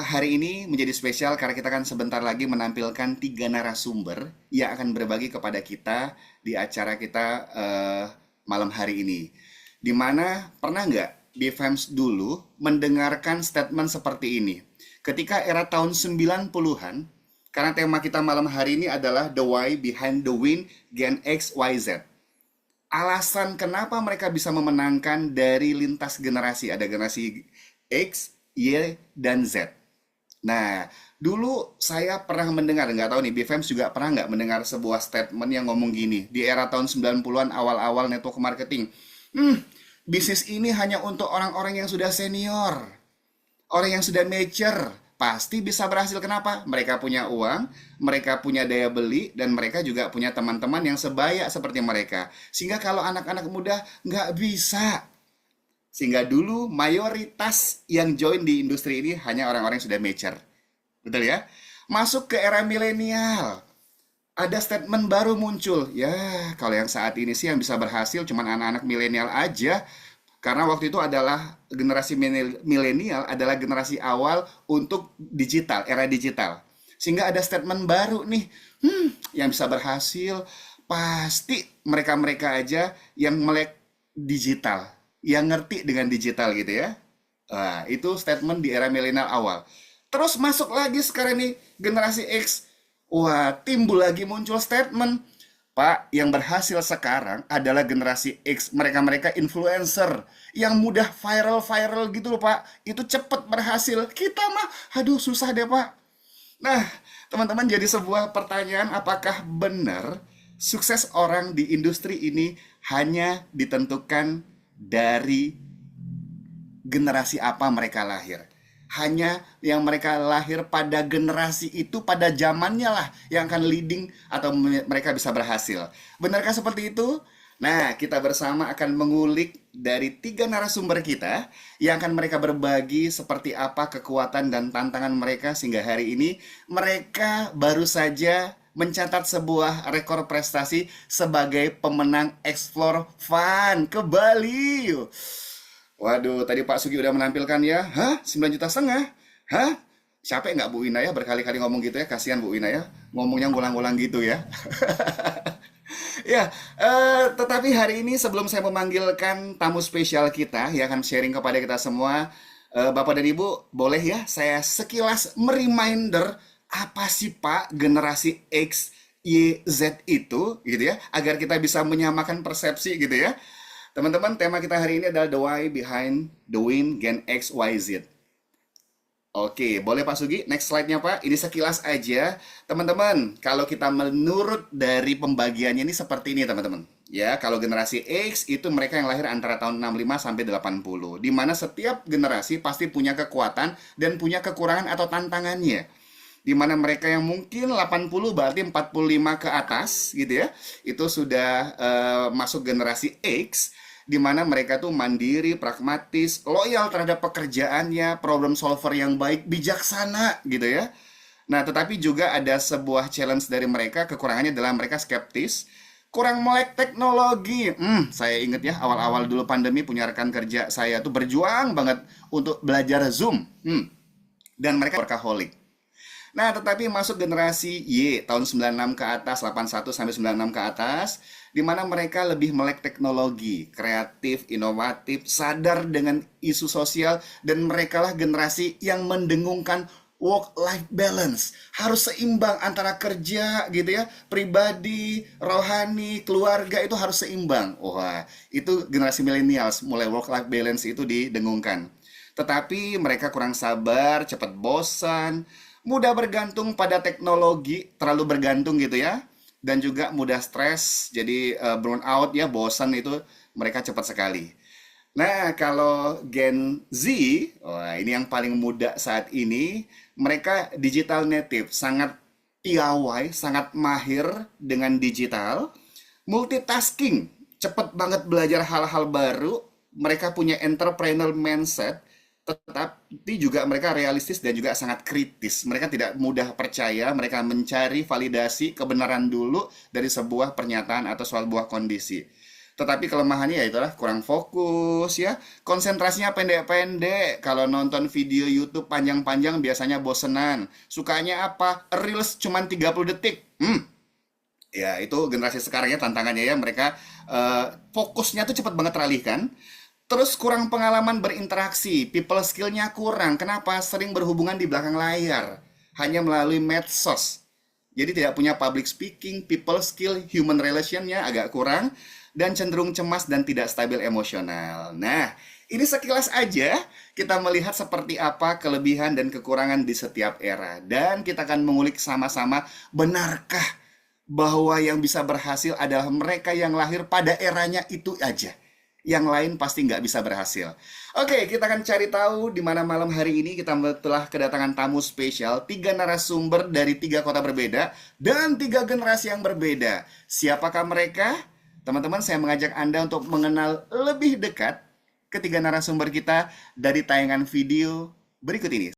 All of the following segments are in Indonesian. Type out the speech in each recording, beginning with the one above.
hari ini menjadi spesial karena kita akan sebentar lagi menampilkan tiga narasumber yang akan berbagi kepada kita di acara kita malam hari ini. Dimana pernah nggak di FEMS dulu mendengarkan statement seperti ini? Ketika era tahun 90-an, karena tema kita malam hari ini adalah The Why Behind the Win Gen X Y Z. Alasan kenapa mereka bisa memenangkan dari lintas generasi. Ada generasi X, Y, dan Z. Nah, dulu saya pernah mendengar, nggak tahu nih, BFM juga pernah nggak mendengar sebuah statement yang ngomong gini, di era tahun 90-an awal-awal network marketing. Bisnis ini hanya untuk orang-orang yang sudah senior, orang yang sudah mature, pasti bisa berhasil. Kenapa? Mereka punya uang, mereka punya daya beli, dan mereka juga punya teman-teman yang sebaya seperti mereka. Sehingga kalau anak-anak muda nggak bisa. Sehingga dulu mayoritas yang join di industri ini hanya orang-orang yang sudah mature. Betul ya? Masuk ke era milenial. Ada statement baru muncul. Ya, kalau yang saat ini sih yang bisa berhasil cuma anak-anak milenial aja. Karena waktu itu adalah generasi milenial adalah generasi awal untuk digital, era digital. Sehingga ada statement baru nih, yang bisa berhasil pasti mereka-mereka aja yang melek digital, yang ngerti dengan digital gitu ya. Nah, itu statement di era milenial awal. Terus masuk lagi sekarang nih generasi X. Wah, timbul lagi muncul statement. Pak, yang berhasil sekarang adalah generasi X. Mereka-mereka influencer yang mudah viral-viral gitu loh, Pak. Itu cepet berhasil. Kita mah, aduh susah deh, Pak. Nah, teman-teman, jadi sebuah pertanyaan, apakah benar sukses orang di industri ini hanya ditentukan dari generasi apa mereka lahir? Hanya yang mereka lahir pada generasi itu, pada zamannya lah yang akan leading atau mereka bisa berhasil. Benarkah seperti itu? Nah, kita bersama akan mengulik dari tiga narasumber kita yang akan mereka berbagi seperti apa kekuatan dan tantangan mereka sehingga hari ini mereka baru saja mencatat sebuah rekor prestasi sebagai pemenang Explore Fun ke Bali. Waduh, tadi Pak Sugi udah menampilkan ya. Hah? 9,5 juta? Hah? Capek nggak Bu Ina ya berkali-kali ngomong gitu ya? Kasihan Bu Ina ya. Ngomongnya ngulang-ngulang gitu ya. Ya, tetapi hari ini sebelum saya memanggilkan tamu spesial kita yang akan sharing kepada kita semua, Bapak dan Ibu, boleh ya saya sekilas mereminder apa sih Pak generasi X, Y, Z itu, gitu ya, agar kita bisa menyamakan persepsi gitu ya. Teman-teman, tema kita hari ini adalah The Why Behind the Win Gen X Y Z. Oke, boleh Pak Sugi? Next slide-nya Pak. Ini sekilas aja. Teman-teman, kalau kita menurut dari pembagiannya ini seperti ini teman-teman. Ya, kalau generasi X itu mereka yang lahir antara tahun 65 sampai 80. Di mana setiap generasi pasti punya kekuatan dan punya kekurangan atau tantangannya. Di mana mereka yang mungkin 80 berarti 45 ke atas gitu ya. Itu sudah masuk generasi X di mana mereka tuh mandiri, pragmatis, loyal terhadap pekerjaannya, problem solver yang baik, bijaksana gitu ya. Nah, tetapi juga ada sebuah challenge dari mereka, kekurangannya adalah mereka skeptis, kurang melek teknologi. Saya ingat ya, awal-awal dulu pandemi punya rekan kerja saya tuh berjuang banget untuk belajar Zoom. Dan mereka workaholic. Nah, tetapi masuk generasi Y tahun 96 ke atas, 81 sampai 96 ke atas, di mana mereka lebih melek teknologi, kreatif, inovatif, sadar dengan isu sosial, dan mereka lah generasi yang mendengungkan work-life balance. Harus seimbang antara kerja gitu ya, pribadi, rohani, keluarga itu harus seimbang. Wah, itu generasi millennials, mulai work-life balance itu didengungkan. Tetapi mereka kurang sabar, cepat bosan, mudah bergantung pada teknologi, terlalu bergantung gitu ya, dan juga mudah stres, jadi burn out ya, bosan itu mereka cepat sekali. Nah, kalau Gen Z, wah ini yang paling muda saat ini, mereka digital native, sangat piawai, sangat mahir dengan digital, multitasking, cepat banget belajar hal-hal baru, mereka punya entrepreneur mindset, tetapi juga mereka realistis dan juga sangat kritis. Mereka tidak mudah percaya, mereka mencari validasi kebenaran dulu dari sebuah pernyataan atau sebuah kondisi. Tetapi kelemahannya ya itulah kurang fokus ya, konsentrasinya pendek-pendek. Kalau nonton video YouTube panjang-panjang biasanya bosenan. Sukanya apa? Reels cuman 30 detik. Ya itu generasi sekarang ya tantangannya ya mereka fokusnya tuh cepat banget teralihkan. Terus kurang pengalaman berinteraksi, people skillnya kurang. Kenapa? Sering berhubungan di belakang layar, hanya melalui medsos. Jadi tidak punya public speaking, people skill, human relationnya agak kurang, dan cenderung cemas dan tidak stabil emosional. Nah, ini sekilas aja kita melihat seperti apa kelebihan dan kekurangan di setiap era. Dan kita akan mengulik sama-sama, benarkah bahwa yang bisa berhasil adalah mereka yang lahir pada eranya itu aja. Yang lain pasti nggak bisa berhasil. Oke, kita akan cari tahu di mana malam hari ini kita telah kedatangan tamu spesial, tiga narasumber dari tiga kota berbeda dan tiga generasi yang berbeda. Siapakah mereka? Teman-teman, saya mengajak Anda untuk mengenal lebih dekat ketiga narasumber kita dari tayangan video berikut ini.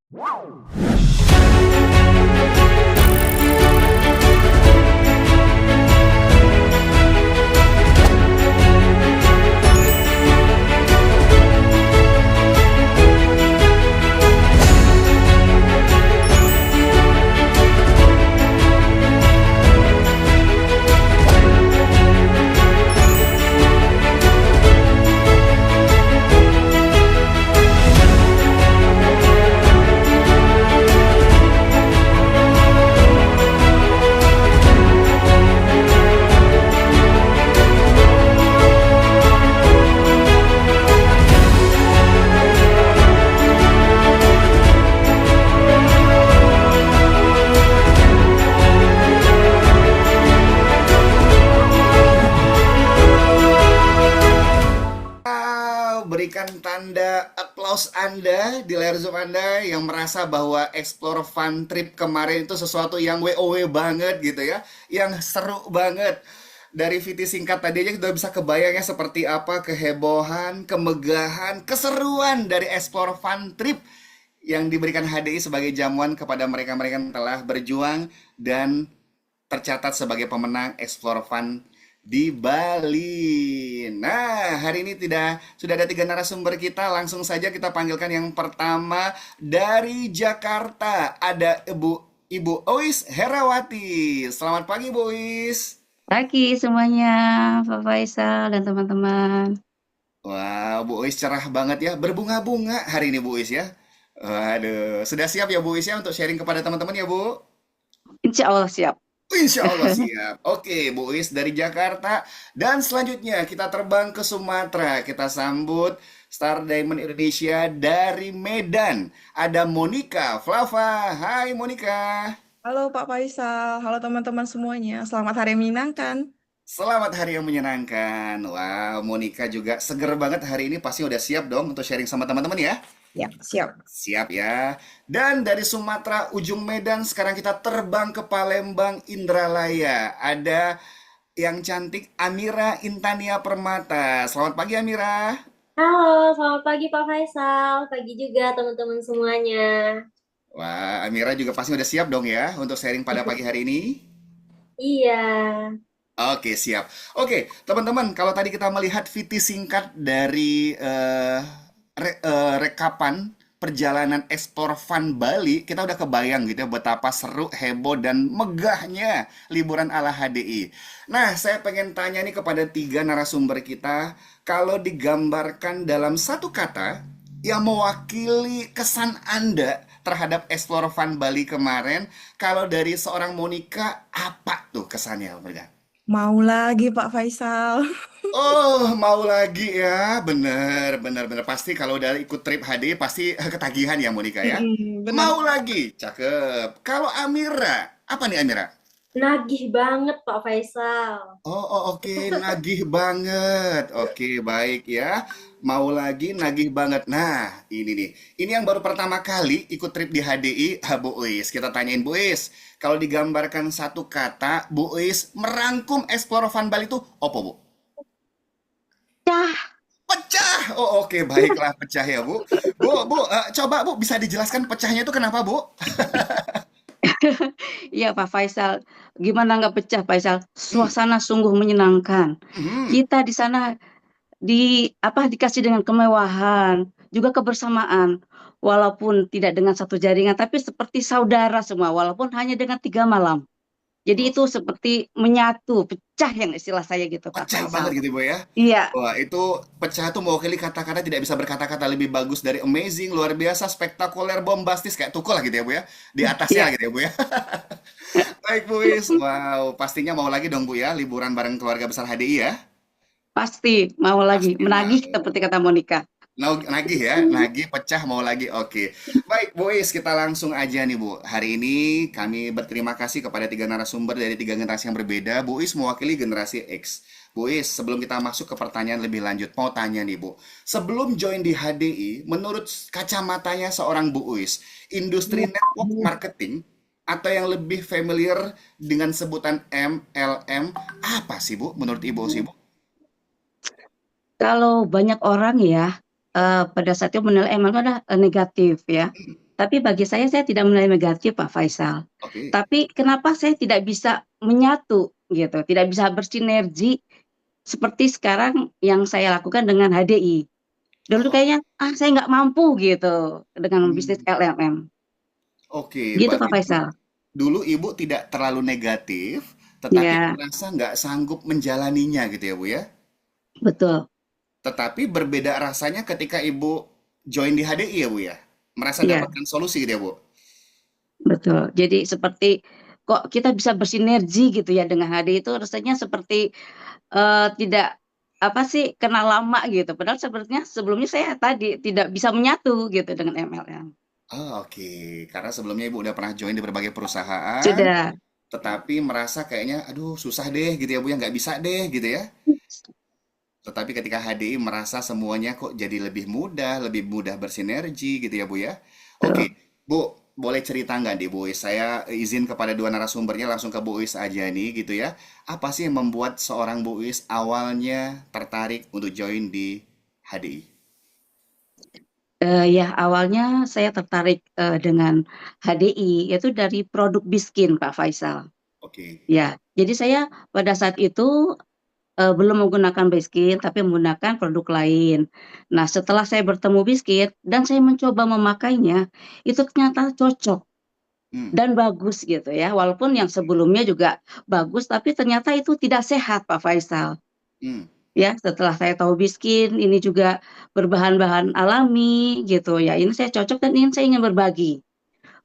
Berikan tanda applause Anda di layar Zoom Anda yang merasa bahwa Explore Fun Trip kemarin itu sesuatu yang WOW banget gitu ya, yang seru banget. Dari VT singkat tadi aja kita bisa kebayangnya seperti apa kehebohan, kemegahan, keseruan dari Explore Fun Trip yang diberikan HDI sebagai jamuan kepada mereka-mereka yang telah berjuang dan tercatat sebagai pemenang Explore Fun di Bali. Nah, hari ini sudah ada tiga narasumber kita. Langsung saja kita panggilkan yang pertama dari Jakarta. Ada Ibu Ois Herawati. Selamat pagi, Bu Ois. Pagi semuanya, Pak Faisal dan teman-teman. Wah, Bu Ois cerah banget ya. Berbunga-bunga hari ini, Bu Ois ya. Waduh, sudah siap ya Bu Ois ya untuk sharing kepada teman-teman ya, Bu? Insya Allah siap. Insya Allah siap. Oke, Bu Is dari Jakarta. Dan selanjutnya kita terbang ke Sumatera. Kita sambut Star Diamond Indonesia dari Medan. Ada Monica Flava. Hai Monica. Halo Pak Faisal, halo teman-teman semuanya. Selamat Hari Menyenangkan. Selamat hari yang menyenangkan. Wow, Monica juga seger banget hari ini. Pasti udah siap dong untuk sharing sama teman-teman ya. Ya, siap. Siap ya. Dan dari Sumatera ujung Medan sekarang kita terbang ke Palembang Indralaya. Ada yang cantik Amira Intania Permata. Selamat pagi Amira. Halo, selamat pagi Pak Faisal. Pagi juga teman-teman semuanya. Wah, Amira juga pasti udah siap dong ya untuk sharing pada pagi hari ini. Iya. Oke, siap. Oke, teman-teman, kalau tadi kita melihat VT singkat dari rekapan perjalanan Explore Fun Bali, kita udah kebayang gitu ya betapa seru, heboh, dan megahnya liburan ala HDI. Nah, saya pengen tanya nih kepada tiga narasumber kita, kalau digambarkan dalam satu kata yang mewakili kesan Anda terhadap Explore Fun Bali kemarin, kalau dari seorang Monica, apa tuh kesannya, mereka? Mau lagi Pak Faisal. Oh, mau lagi ya. Bener, bener, bener. Pasti kalau udah ikut trip HD, pasti ketagihan ya, Monica ya. Benar. Mau lagi. Cakep. Kalau Amira, apa nih Amira? Nagih banget Pak Faisal. Oke. Nagih banget. Oke, baik ya. Mau lagi, nagih banget. Nah, ini nih. Ini yang baru pertama kali ikut trip di HDI, Bu Uis. Kita tanyain Bu Uis. Kalau digambarkan satu kata, Bu Uis merangkum Explore Fun Bali itu apa, Bu? Cah, Pecah. Oh, oke, baiklah pecah ya, Bu. Bu, coba Bu bisa dijelaskan pecahnya itu kenapa, Bu? Iya Pak Faisal, gimana nggak pecah Pak Faisal? Hmm. Suasana sungguh menyenangkan. Mhm. Kita di sana dikasih dengan kemewahan, juga kebersamaan. Walaupun tidak dengan satu jaringan, tapi seperti saudara semua, walaupun hanya dengan 3 malam. Jadi itu Oh, seperti menyatu, pecah yang istilah saya gitu Pak pecah banget Faisal. gitu Bu ya. Iya, Wah, itu pecah tuh mewakili kata-kata tidak bisa berkata-kata lebih bagus dari amazing, luar biasa, spektakuler, bombastis kayak tukul lah gitu ya Bu ya. Di atasnya iya, gitu ya Bu ya. Baik Bu Is, wow, pastinya mau lagi dong Bu ya, liburan bareng keluarga besar HDI ya. pasti mau lagi Pasti menagih mau. seperti kata Monica. Nagih ya, nagih pecah mau lagi. Oke. Baik, Bu Is, kita langsung aja nih Bu. Hari ini kami berterima kasih kepada tiga narasumber dari tiga generasi yang berbeda. Bu Is mewakili generasi X. Bu Is, sebelum kita masuk ke pertanyaan lebih lanjut, mau tanya nih Bu. Sebelum join di HDI, menurut kacamatanya seorang Bu Is, industri network marketing atau yang lebih familiar dengan sebutan MLM, apa sih Bu menurut Ibu sih Bu? Kalau banyak orang ya, pada saat itu menilai MLM adalah negatif ya. Tapi bagi saya tidak menilai negatif Pak Faisal. Oke. Tapi kenapa saya tidak bisa menyatu gitu, tidak bisa bersinergi seperti sekarang yang saya lakukan dengan HDI. Dulu Oh, kayaknya, saya nggak mampu gitu dengan bisnis hmm. LMM. Oke, Gitu Pak berarti Faisal. dulu ibu tidak terlalu negatif, tetapi Ya, merasa nggak sanggup menjalaninya gitu ya Bu ya. betul. Tetapi berbeda rasanya ketika ibu join di HDI ya Bu ya. Merasa Iya, dapatkan solusi gitu ya Bu. betul. Jadi seperti kok kita bisa bersinergi gitu ya dengan HDI itu rasanya seperti tidak apa sih, kenal lama gitu, padahal sebenarnya sebelumnya saya tadi tidak bisa menyatu gitu dengan MLM. Oh, oke, karena sebelumnya ibu udah pernah join di berbagai perusahaan, Sudah, tetapi merasa kayaknya, aduh susah deh gitu ya Bu ya, nggak bisa deh gitu ya. Tetapi ketika HDI merasa semuanya kok jadi lebih mudah bersinergi gitu ya Bu ya. Oke, betul. Bu, boleh cerita nggak nih Bu Is? Saya izin kepada dua narasumbernya langsung ke Bu Is aja nih gitu ya. Apa sih yang membuat seorang Bu Is awalnya tertarik untuk join di HDI? Ya awalnya saya tertarik, dengan HDI itu dari produk Biskin Pak Faisal. Oke. Ya, jadi saya pada saat itu, belum menggunakan Biskin tapi menggunakan produk lain. Nah setelah saya bertemu Biskin dan saya mencoba memakainya, itu ternyata cocok Hmm. dan bagus gitu ya, walaupun yang sebelumnya juga bagus tapi ternyata itu tidak sehat Pak Faisal. Hmm. Ya, setelah saya tahu Biskin ini juga berbahan-bahan alami gitu ya, ini saya cocok dan ini saya ingin berbagi.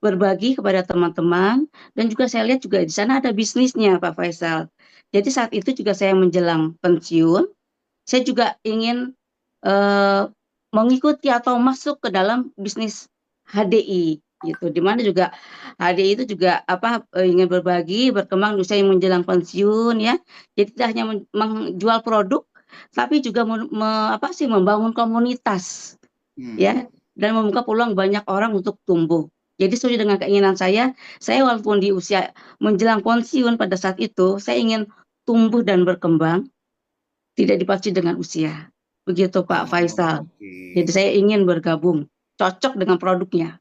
Berbagi kepada teman-teman dan juga saya lihat juga di sana ada bisnisnya Pak Faisal. Jadi saat itu juga saya menjelang pensiun, saya juga ingin, eee, mengikuti atau masuk ke dalam bisnis HDI gitu, di mana juga HDI itu juga apa, ingin berbagi, berkembang saya menjelang pensiun ya. Jadi tidak hanya menjual produk, tapi juga apa sih, membangun komunitas Hmm. ya, dan membuka peluang banyak orang untuk tumbuh. Jadi sesuai dengan keinginan saya walaupun di usia menjelang pensiun pada saat itu, saya ingin tumbuh dan berkembang, tidak dipacu dengan usia. Begitu Pak Oh, Faisal. oke. Jadi saya ingin bergabung, cocok dengan produknya.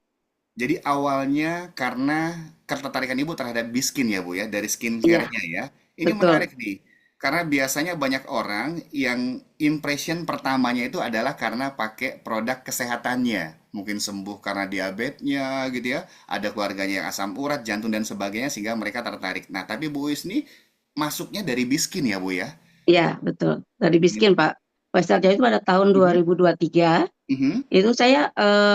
Jadi awalnya karena ketertarikan ibu terhadap biskin ya Bu ya, dari Iya, skincare-nya ya. Ini betul. menarik nih, karena biasanya banyak orang yang impression pertamanya itu adalah karena pakai produk kesehatannya. Mungkin sembuh karena diabetesnya gitu ya, ada keluarganya yang asam urat, jantung dan sebagainya sehingga mereka tertarik. Nah, tapi Bu Is nih masuknya dari biskin ya Bu ya. Iya, betul. Dari Ini- Biskin Pak Faisal. Jadi pada tahun Mhm, 2023, mhm, itu saya,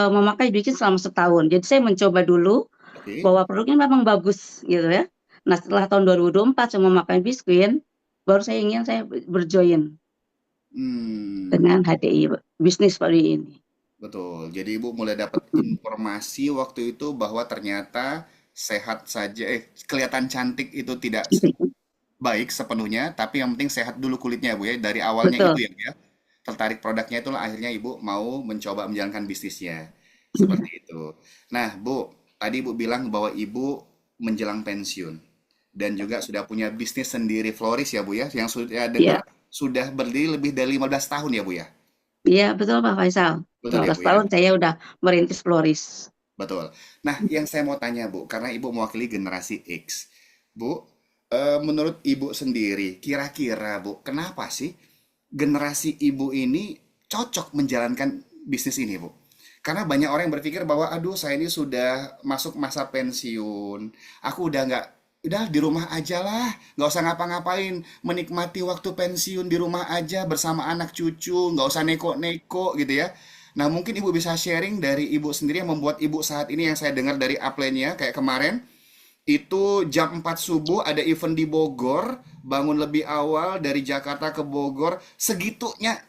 memakai Biskin selama setahun. Jadi saya mencoba dulu oke. bahwa produknya memang bagus gitu ya. Nah setelah tahun 2024 saya memakai Biskin, baru saya berjoin Hmm. dengan HDI, bisnis seperti ini. Betul. Jadi Ibu mulai dapat informasi waktu itu bahwa ternyata sehat saja, kelihatan cantik itu tidak baik sepenuhnya, tapi yang penting sehat dulu kulitnya Bu ya. Dari awalnya itu Betul. ya Bu ya. Tertarik produknya itulah akhirnya Ibu mau mencoba menjalankan bisnisnya. Iya, Seperti itu. Nah, Bu, tadi Ibu bilang bahwa Ibu menjelang pensiun dan juga sudah punya bisnis sendiri Floris ya Bu ya, yang sudah iya, dengar sudah berdiri lebih dari 15 tahun ya Bu ya. iya betul Pak Faisal. Betul ya 15 Bu ya? tahun saya udah merintis Floris. betul. Nah, yang saya mau tanya Bu, karena Ibu mewakili generasi X. Bu, menurut Ibu sendiri, kira-kira Bu, kenapa sih generasi Ibu ini cocok menjalankan bisnis ini, Bu? Karena banyak orang yang berpikir bahwa, aduh, saya ini sudah masuk masa pensiun, aku udah di rumah aja lah, nggak usah ngapa-ngapain, menikmati waktu pensiun di rumah aja bersama anak cucu, nggak usah neko-neko gitu ya. Nah, mungkin Ibu bisa sharing dari Ibu sendiri yang membuat Ibu saat ini yang saya dengar dari upline-nya kayak kemarin itu jam 4 subuh ada event di Bogor, bangun lebih awal dari Jakarta ke Bogor, segitunya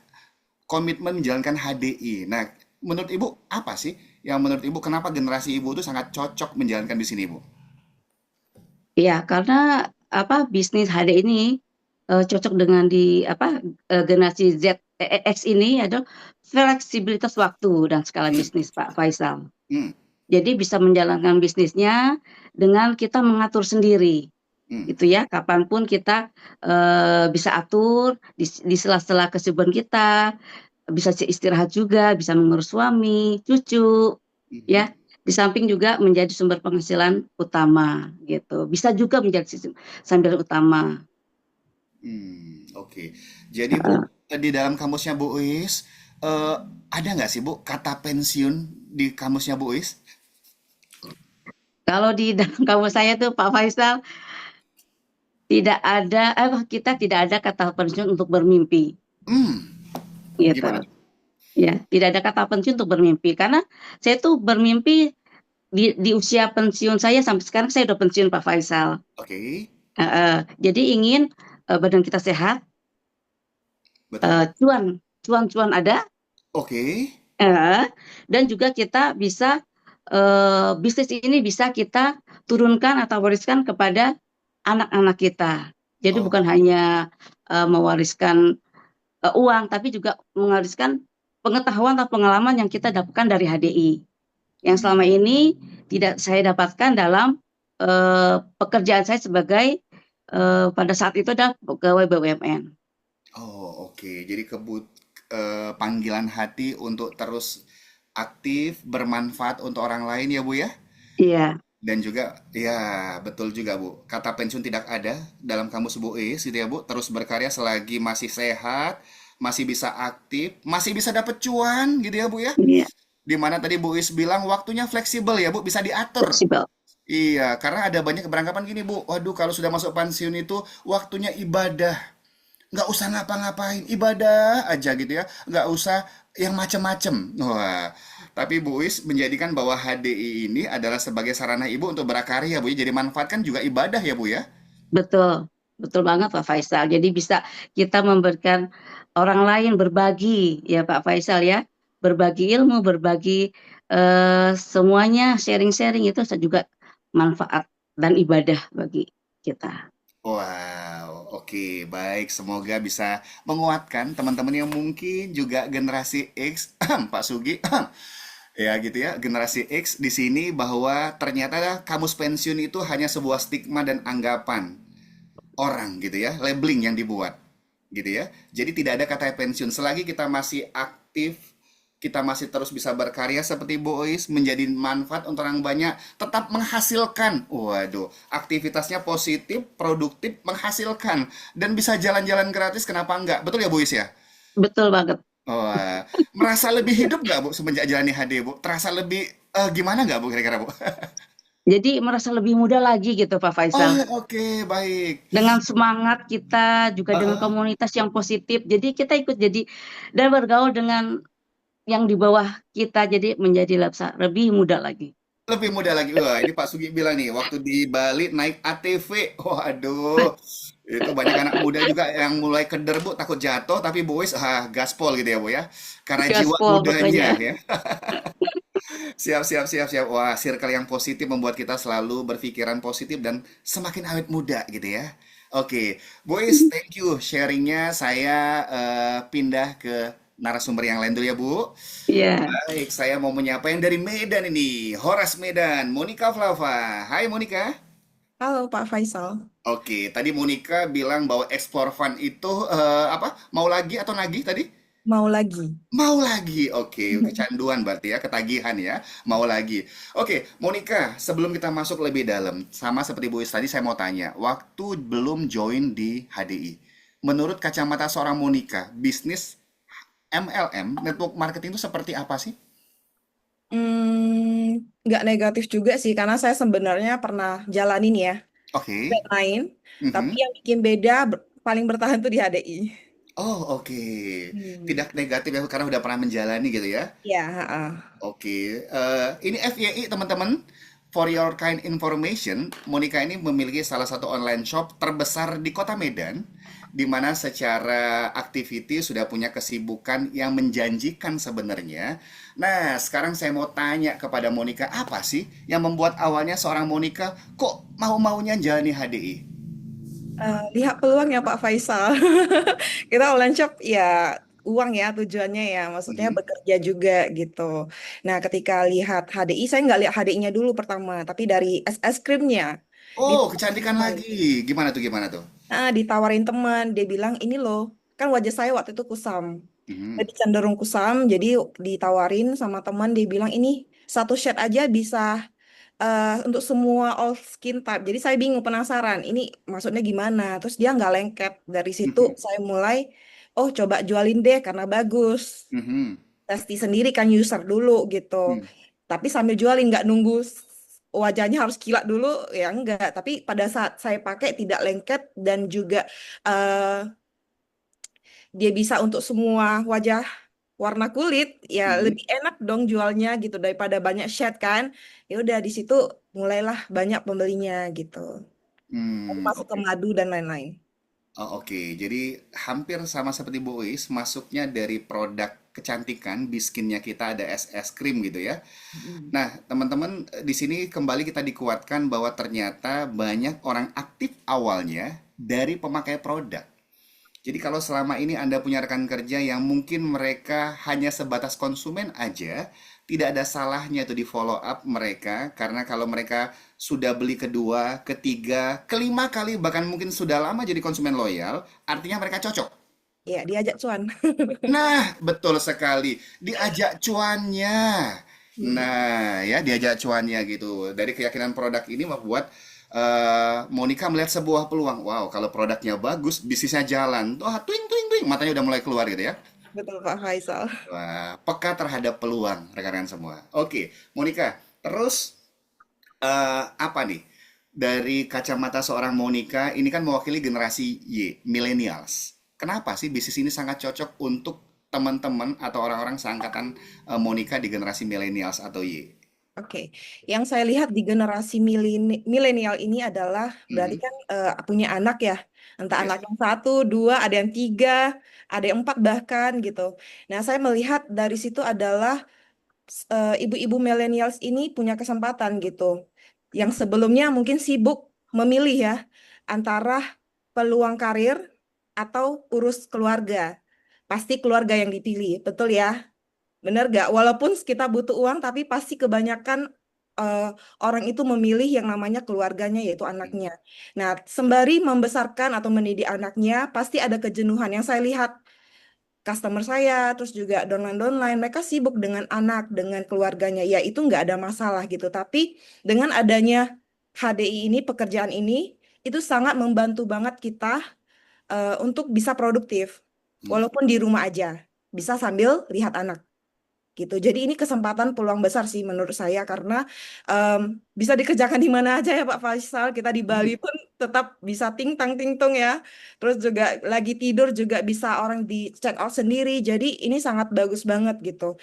komitmen menjalankan HDI. Nah, menurut Ibu apa sih yang menurut Ibu kenapa generasi Ibu itu sangat cocok menjalankan di sini, Bu? Ya, karena bisnis HD ini cocok dengan generasi X ini adalah fleksibilitas waktu dan skala bisnis, Pak Faisal. Hmm, Jadi bisa menjalankan bisnisnya dengan kita mengatur sendiri, hmm, gitu ya. Kapanpun kita bisa atur di sela-sela kesibukan kita, bisa istirahat juga, bisa mengurus suami, cucu, mhm, ya. Di samping juga menjadi sumber penghasilan utama, gitu. Bisa juga menjadi sambil utama. oke. Jadi Bu, di dalam kamusnya Bu Uis, ada nggak sih Bu kata pensiun di kamusnya Bu Uis? Kalau di dalam kamus saya tuh Pak Faisal, kita tidak ada kata pensiun untuk bermimpi, Hmm, gitu. gimana tuh? Ya, tidak ada kata pensiun untuk bermimpi karena saya tuh bermimpi di usia pensiun saya sampai sekarang saya udah pensiun Pak Faisal. Oke, Jadi ingin badan kita sehat, betul. cuan ada, Oke. eh, dan juga kita bisa bisnis ini bisa kita turunkan atau wariskan kepada anak-anak kita. Jadi bukan Oh. hanya mewariskan uang, tapi juga mewariskan pengetahuan atau pengalaman yang kita dapatkan dari HDI. Yang selama ini tidak saya dapatkan dalam pekerjaan saya sebagai pada saat itu adalah pegawai BUMN. Oh, oke. Jadi panggilan hati untuk terus aktif, bermanfaat untuk orang lain ya, Bu ya? Iya, Dan juga, ya betul juga Bu, kata pensiun tidak ada dalam kamus Bu Is gitu ya Bu, terus berkarya selagi masih sehat, masih bisa aktif, masih bisa dapat cuan gitu ya Bu ya. iya, Dimana tadi Bu Is bilang waktunya fleksibel ya Bu, bisa diatur. fleksibel. Iya, karena ada banyak keberanggapan gini Bu, waduh kalau sudah masuk pensiun itu waktunya ibadah. Nggak usah ngapa-ngapain, ibadah aja gitu ya, nggak usah yang macem-macem. Wah, tapi Bu Is menjadikan bahwa HDI ini adalah sebagai sarana Ibu untuk berkarya Bu, jadi manfaatkan juga ibadah ya Bu ya. Betul, betul banget Pak Faisal. Jadi bisa kita memberikan orang lain berbagi ya Pak Faisal ya, berbagi ilmu, berbagi semuanya sharing-sharing itu juga manfaat dan ibadah bagi kita. Wow, oke, baik. Semoga bisa menguatkan teman-teman yang mungkin juga generasi X, Pak Sugi, ya gitu ya, generasi X di sini bahwa ternyata kamus pensiun itu hanya sebuah stigma dan anggapan orang gitu ya, labeling yang dibuat gitu ya. Jadi tidak ada kata pensiun selagi kita masih aktif, kita masih terus bisa berkarya seperti Boys, menjadi manfaat untuk orang banyak, tetap menghasilkan. Waduh, aktivitasnya positif, produktif, menghasilkan dan bisa jalan-jalan gratis, kenapa enggak? Betul ya Boys ya? Betul banget. Wah, merasa lebih hidup nggak Bu semenjak jalani HD Bu? Terasa lebih gimana nggak Bu kira-kira Bu? Jadi merasa lebih muda lagi gitu Pak Oh, Faisal. oke, baik. Dengan semangat kita juga dengan Heeh. komunitas yang positif. Jadi kita ikut jadi dan bergaul dengan yang di bawah kita jadi menjadi lebih muda lagi. Lebih muda lagi. Wah, ini Pak Sugi bilang nih, waktu di Bali naik ATV. Waduh, itu banyak anak muda juga yang mulai keder, Bu, takut jatuh, tapi boys, gaspol gitu ya, Bu ya. Karena jiwa Gaspol mudanya pokoknya. ya. Siap, siap, siap, siap. Wah, circle yang positif membuat kita selalu berpikiran positif dan semakin awet muda gitu ya. Oke, boys, thank you sharingnya. Saya pindah ke narasumber yang lain dulu ya, Bu. Iya. Baik, saya mau menyapa yang dari Medan ini, Horas Medan, Monica Flava. Hai Monica. Halo Pak Faisal. Oke, tadi Monica bilang bahwa Explore Fun itu apa? Mau lagi atau nagih tadi? Mau lagi. Mau lagi, oke, kecanduan berarti ya, ketagihan ya, mau lagi. Oke, Monica, sebelum kita masuk lebih dalam, sama seperti Bu Is tadi, saya mau tanya, waktu belum join di HDI, menurut kacamata seorang Monica, bisnis MLM, network marketing itu seperti apa sih? Nggak negatif juga sih, karena saya sebenarnya pernah jalanin ya, Oke, brand lain, tapi mhm. yang bikin beda paling bertahan tuh di HDI. Oh, oke, Hmm. tidak negatif ya, karena udah pernah menjalani gitu ya. Ya, heeh. Oke, ini FYI teman-teman. For your kind information, Monica ini memiliki salah satu online shop terbesar di Kota Medan, di mana secara activity sudah punya kesibukan yang menjanjikan sebenarnya. Nah, sekarang saya mau tanya kepada Monica, apa sih yang membuat awalnya seorang Monica kok mau-maunya jalani HDI? Lihat peluang ya Pak Faisal. Kita online shop ya uang ya tujuannya ya, maksudnya Mhm. bekerja juga gitu. Nah, ketika lihat HDI, saya nggak lihat HDI-nya dulu pertama, tapi dari es krimnya. Oh, Ditawarin kecantikan teman. lagi. Gimana tuh, gimana tuh? Ditawarin teman, dia bilang ini loh, kan wajah saya waktu itu kusam. Mhm. Jadi cenderung kusam, jadi ditawarin sama teman, dia bilang ini satu shade aja bisa untuk semua all skin type. Jadi saya bingung, penasaran, ini maksudnya gimana? Terus dia nggak lengket. Dari situ Mhm. saya mulai, oh coba jualin deh karena bagus. Mhm. Testi sendiri kan user dulu gitu. Mhm. Tapi sambil jualin nggak nunggu wajahnya harus kilat dulu ya enggak. Tapi pada saat saya pakai tidak lengket dan juga eh, dia bisa untuk semua wajah warna kulit, ya Mhm. lebih enak dong jualnya gitu daripada banyak shade kan. Ya udah di situ mulailah banyak pembelinya gitu. Lalu masuk ke Oke. madu dan lain-lain. Oh, oke. Jadi hampir sama seperti Bu Uis, masuknya dari produk kecantikan, biskinnya kita ada es krim gitu ya. Mm. Nah, teman-teman, di sini kembali kita dikuatkan bahwa ternyata banyak orang aktif awalnya dari pemakai produk. Jadi kalau selama ini Anda punya rekan kerja yang mungkin mereka hanya sebatas konsumen aja, tidak ada salahnya itu di follow up mereka karena kalau mereka sudah beli kedua, ketiga, kelima kali bahkan mungkin sudah lama jadi konsumen loyal, artinya mereka cocok. Ya, diajak cuan. Nah, betul sekali. Diajak cuannya. Mm. Nah, ya diajak cuannya gitu. Dari keyakinan produk ini membuat Monica melihat sebuah peluang. Wow, kalau produknya bagus, bisnisnya jalan. Wah, twing twing twing, matanya udah mulai keluar gitu ya. Betul Pak Faisal. Wah, peka terhadap peluang rekan-rekan semua. Oke, Monica, terus apa nih? Dari kacamata seorang Monica, ini kan mewakili generasi Y, millennials. Kenapa sih bisnis ini sangat cocok untuk teman-teman atau orang-orang seangkatan Monica di generasi millennials atau Y? Oke, yang saya lihat di generasi milenial ini adalah berarti Mhm. kan punya anak ya, entah Yes. anak yang satu, dua, ada yang tiga, ada yang empat bahkan gitu. Nah, saya melihat dari situ adalah ibu-ibu millennials ini punya kesempatan gitu, yang sebelumnya mungkin sibuk memilih ya antara peluang karir atau urus keluarga. Pasti keluarga yang dipilih, betul ya? Bener gak? Walaupun kita butuh uang, tapi pasti kebanyakan eh, orang itu memilih yang namanya keluarganya, yaitu anaknya. Nah, sembari membesarkan atau mendidik anaknya, pasti ada kejenuhan. Yang saya lihat, customer saya, terus juga downline-downline, mereka sibuk dengan anak, dengan keluarganya. Ya, itu nggak ada masalah gitu. Tapi dengan adanya HDI ini, pekerjaan ini, itu sangat membantu banget kita untuk bisa produktif. Hmm. Walaupun di rumah aja. Bisa sambil lihat anak gitu. Jadi ini kesempatan peluang besar sih menurut saya karena em, bisa dikerjakan di mana aja ya Pak Faisal. Kita di Bali Hmm. pun tetap bisa ting tang ting tung ya. Terus juga lagi tidur juga bisa orang di check out sendiri. Jadi ini sangat bagus banget gitu.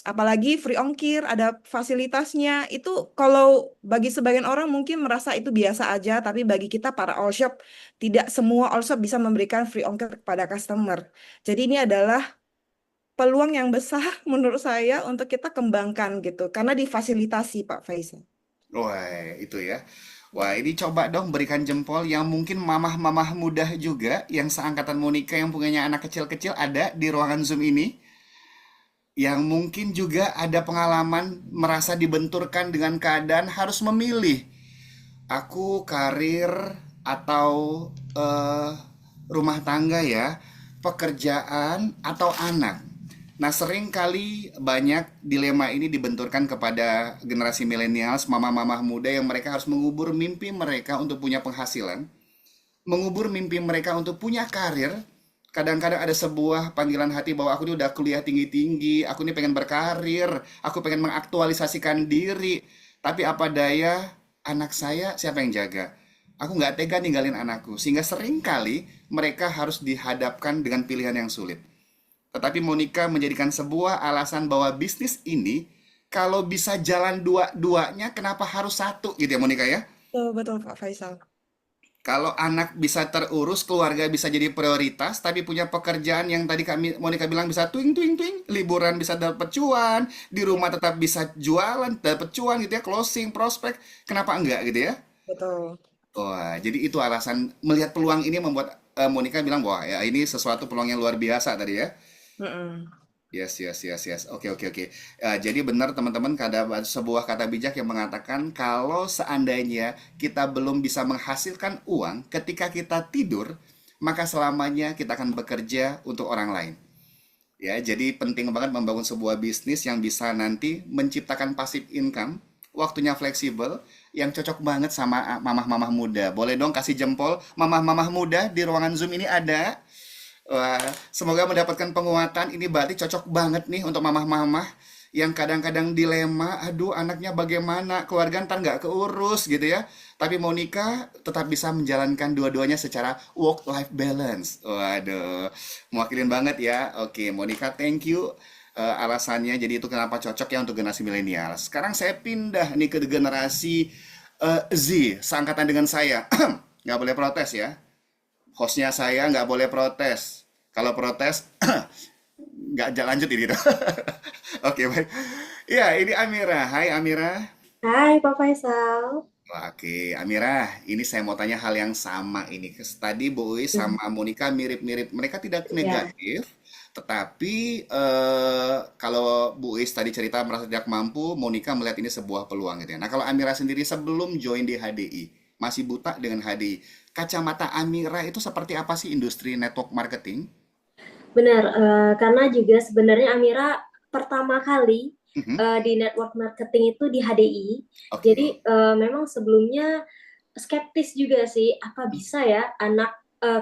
Apalagi free ongkir, ada fasilitasnya. Itu kalau bagi sebagian orang mungkin merasa itu biasa aja, tapi bagi kita para all shop tidak semua all shop bisa memberikan free ongkir kepada customer. Jadi ini adalah peluang yang besar menurut saya untuk kita kembangkan gitu karena difasilitasi Pak Faisal. Wah, itu ya. Wah, ini coba dong berikan jempol yang mungkin mamah-mamah muda juga yang seangkatan Monica yang punya anak kecil-kecil ada di ruangan Zoom ini yang mungkin juga ada pengalaman merasa dibenturkan dengan keadaan harus memilih aku karir atau rumah tangga ya. pekerjaan, atau anak. Nah, sering kali banyak dilema ini dibenturkan kepada generasi milenials, mama-mama muda yang mereka harus mengubur mimpi mereka untuk punya penghasilan, mengubur mimpi mereka untuk punya karir. Kadang-kadang ada sebuah panggilan hati bahwa aku ini udah kuliah tinggi-tinggi, aku ini pengen berkarir, aku pengen mengaktualisasikan diri. Tapi apa daya, anak saya siapa yang jaga? Aku nggak tega ninggalin anakku, sehingga sering kali mereka harus dihadapkan dengan pilihan yang sulit. Tetapi Monica menjadikan sebuah alasan bahwa bisnis ini kalau bisa jalan dua-duanya, kenapa harus satu gitu ya Monica ya? Betul, betul Pak Faisal. Kalau anak bisa terurus, keluarga bisa jadi prioritas, tapi punya pekerjaan yang tadi kami Monica bilang bisa twing twing twing, liburan bisa dapat cuan, di rumah tetap bisa jualan, dapat cuan gitu ya, closing, prospek, kenapa enggak gitu ya? Betul. Wah, jadi itu alasan melihat peluang ini membuat Monica bilang bahwa ya ini sesuatu peluang yang luar biasa tadi ya. Mm-mm. Yes, yes, yes, yes. Oke, oke, oke. Jadi benar teman-teman, ada sebuah kata bijak yang mengatakan kalau seandainya kita belum bisa menghasilkan uang ketika kita tidur, maka selamanya kita akan bekerja untuk orang lain. Ya, jadi penting banget membangun sebuah bisnis yang bisa nanti menciptakan passive income, waktunya fleksibel, yang cocok banget sama mamah-mamah muda. Boleh dong kasih jempol, mamah-mamah muda di ruangan Zoom ini ada. Wah, semoga mendapatkan penguatan. Ini berarti cocok banget nih untuk mamah-mamah yang kadang-kadang dilema, aduh anaknya bagaimana, keluarga ntar nggak keurus gitu ya. Tapi Monica tetap bisa menjalankan dua-duanya secara work-life balance. Waduh, mewakilin banget ya. Oke, Monica, thank you. Alasannya jadi itu kenapa cocok ya untuk generasi milenial. Sekarang saya pindah nih ke generasi Z, seangkatan dengan saya. Nggak boleh protes ya. Hostnya saya nggak boleh protes. Kalau protes, nggak lanjut ini. Oke, baik. Ya, ini Amira. Hai Amira. Hai Pak Faisal. Oke, Amira, ini saya mau tanya hal yang sama ini. Tadi Bu Uis sama Monica mirip-mirip. Mereka tidak Ya, negatif, tetapi kalau Bu Uis tadi cerita merasa tidak mampu, Monica melihat ini sebuah peluang gitu ya. Nah, kalau Amira sendiri sebelum join di HDI, masih buta dengan HDI. Kacamata Amira itu seperti apa sih industri network marketing? benar. Karena juga sebenarnya Amira pertama kali Mhm. di network marketing itu di HDI. Jadi Oke. memang sebelumnya skeptis juga sih, apa bisa ya anak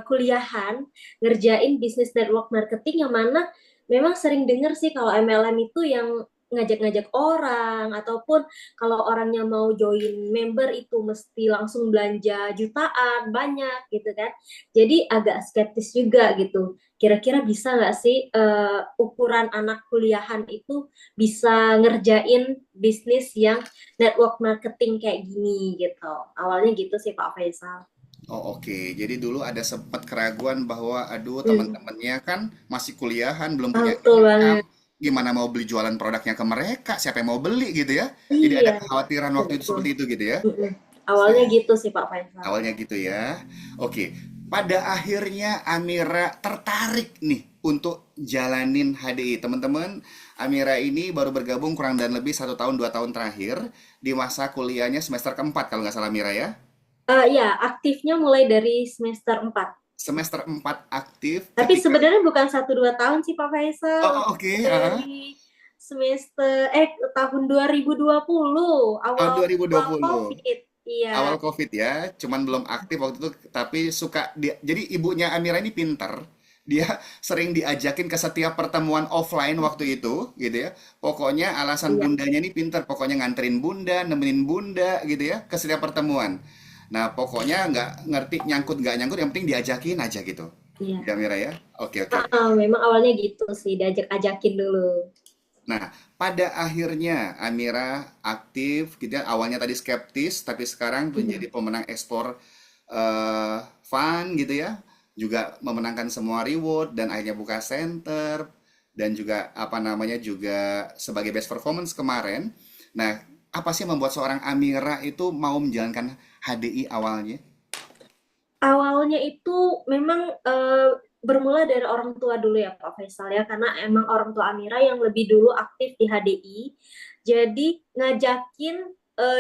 kuliahan ngerjain bisnis network marketing yang mana memang sering dengar sih kalau MLM itu yang ngajak-ngajak orang ataupun kalau orangnya mau join member itu mesti langsung belanja jutaan banyak gitu kan. Jadi agak skeptis juga gitu. Kira-kira bisa nggak sih ukuran anak kuliahan itu bisa ngerjain bisnis yang network marketing kayak gini gitu. Awalnya gitu sih Pak Faisal. Oh, oke. Jadi dulu ada sempat keraguan bahwa aduh Hmm. teman-temannya kan masih kuliahan, belum punya Betul income, banget. gimana mau beli jualan produknya ke mereka? Siapa yang mau beli gitu ya? Jadi ada Iya, kekhawatiran waktu itu betul. seperti itu gitu ya. Mm-mm. Awalnya gitu sih Pak Faisal. Awalnya gitu ya. Oke, pada akhirnya Amira tertarik nih untuk jalanin HDI. Teman-teman, Amira ini baru bergabung kurang dan lebih 1 tahun 2 tahun terakhir di masa kuliahnya semester keempat kalau nggak salah Amira ya. Ya, aktifnya mulai dari semester 4. Semester 4 aktif Tapi ketika sebenarnya bukan 1-2 tahun sih Pak oh, Faisal. oh, oke, Dari tahun 2020, tahun awal 2020. COVID. Awal Iya, COVID ya, cuman belum aktif waktu itu, tapi suka dia. Jadi ibunya Amira ini pinter. Dia sering diajakin ke setiap pertemuan offline waktu itu, gitu ya. Pokoknya alasan iya, bundanya ini pinter, pokoknya nganterin bunda, nemenin bunda, gitu ya, ke setiap pertemuan. Nah, pokoknya nggak ngerti nyangkut nggak nyangkut, yang penting diajakin aja gitu. iya. Ya Amira ya, oke oke. Memang awalnya gitu sih, diajak-ajakin dulu. Nah, pada akhirnya Amira aktif gitu ya. Awalnya tadi skeptis, tapi sekarang menjadi pemenang ekspor fund gitu ya. Juga memenangkan semua reward dan akhirnya buka center dan juga apa namanya juga sebagai best performance kemarin. Nah, apa sih yang membuat seorang Amira itu mau menjalankan HDI awalnya? Awalnya itu memang bermula dari orang tua dulu ya Pak Faisal ya, karena emang orang tua Amira yang lebih dulu aktif di HDI, jadi ngajakin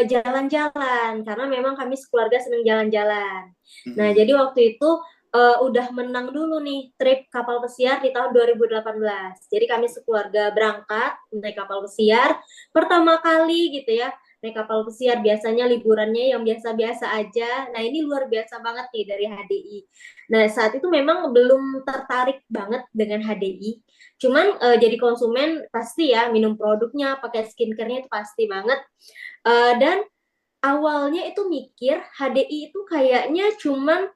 jalan-jalan, karena memang kami sekeluarga senang jalan-jalan. Nah, Mm-mm. jadi waktu itu udah menang dulu nih trip kapal pesiar di tahun 2018. Jadi kami sekeluarga berangkat naik kapal pesiar pertama kali gitu ya. Naik kapal pesiar biasanya liburannya yang biasa-biasa aja. Nah, ini luar biasa banget nih dari HDI. Nah, saat itu memang belum tertarik banget dengan HDI. Cuman jadi konsumen pasti ya, minum produknya, pakai skincare-nya itu pasti banget. Dan awalnya itu mikir HDI itu kayaknya cuman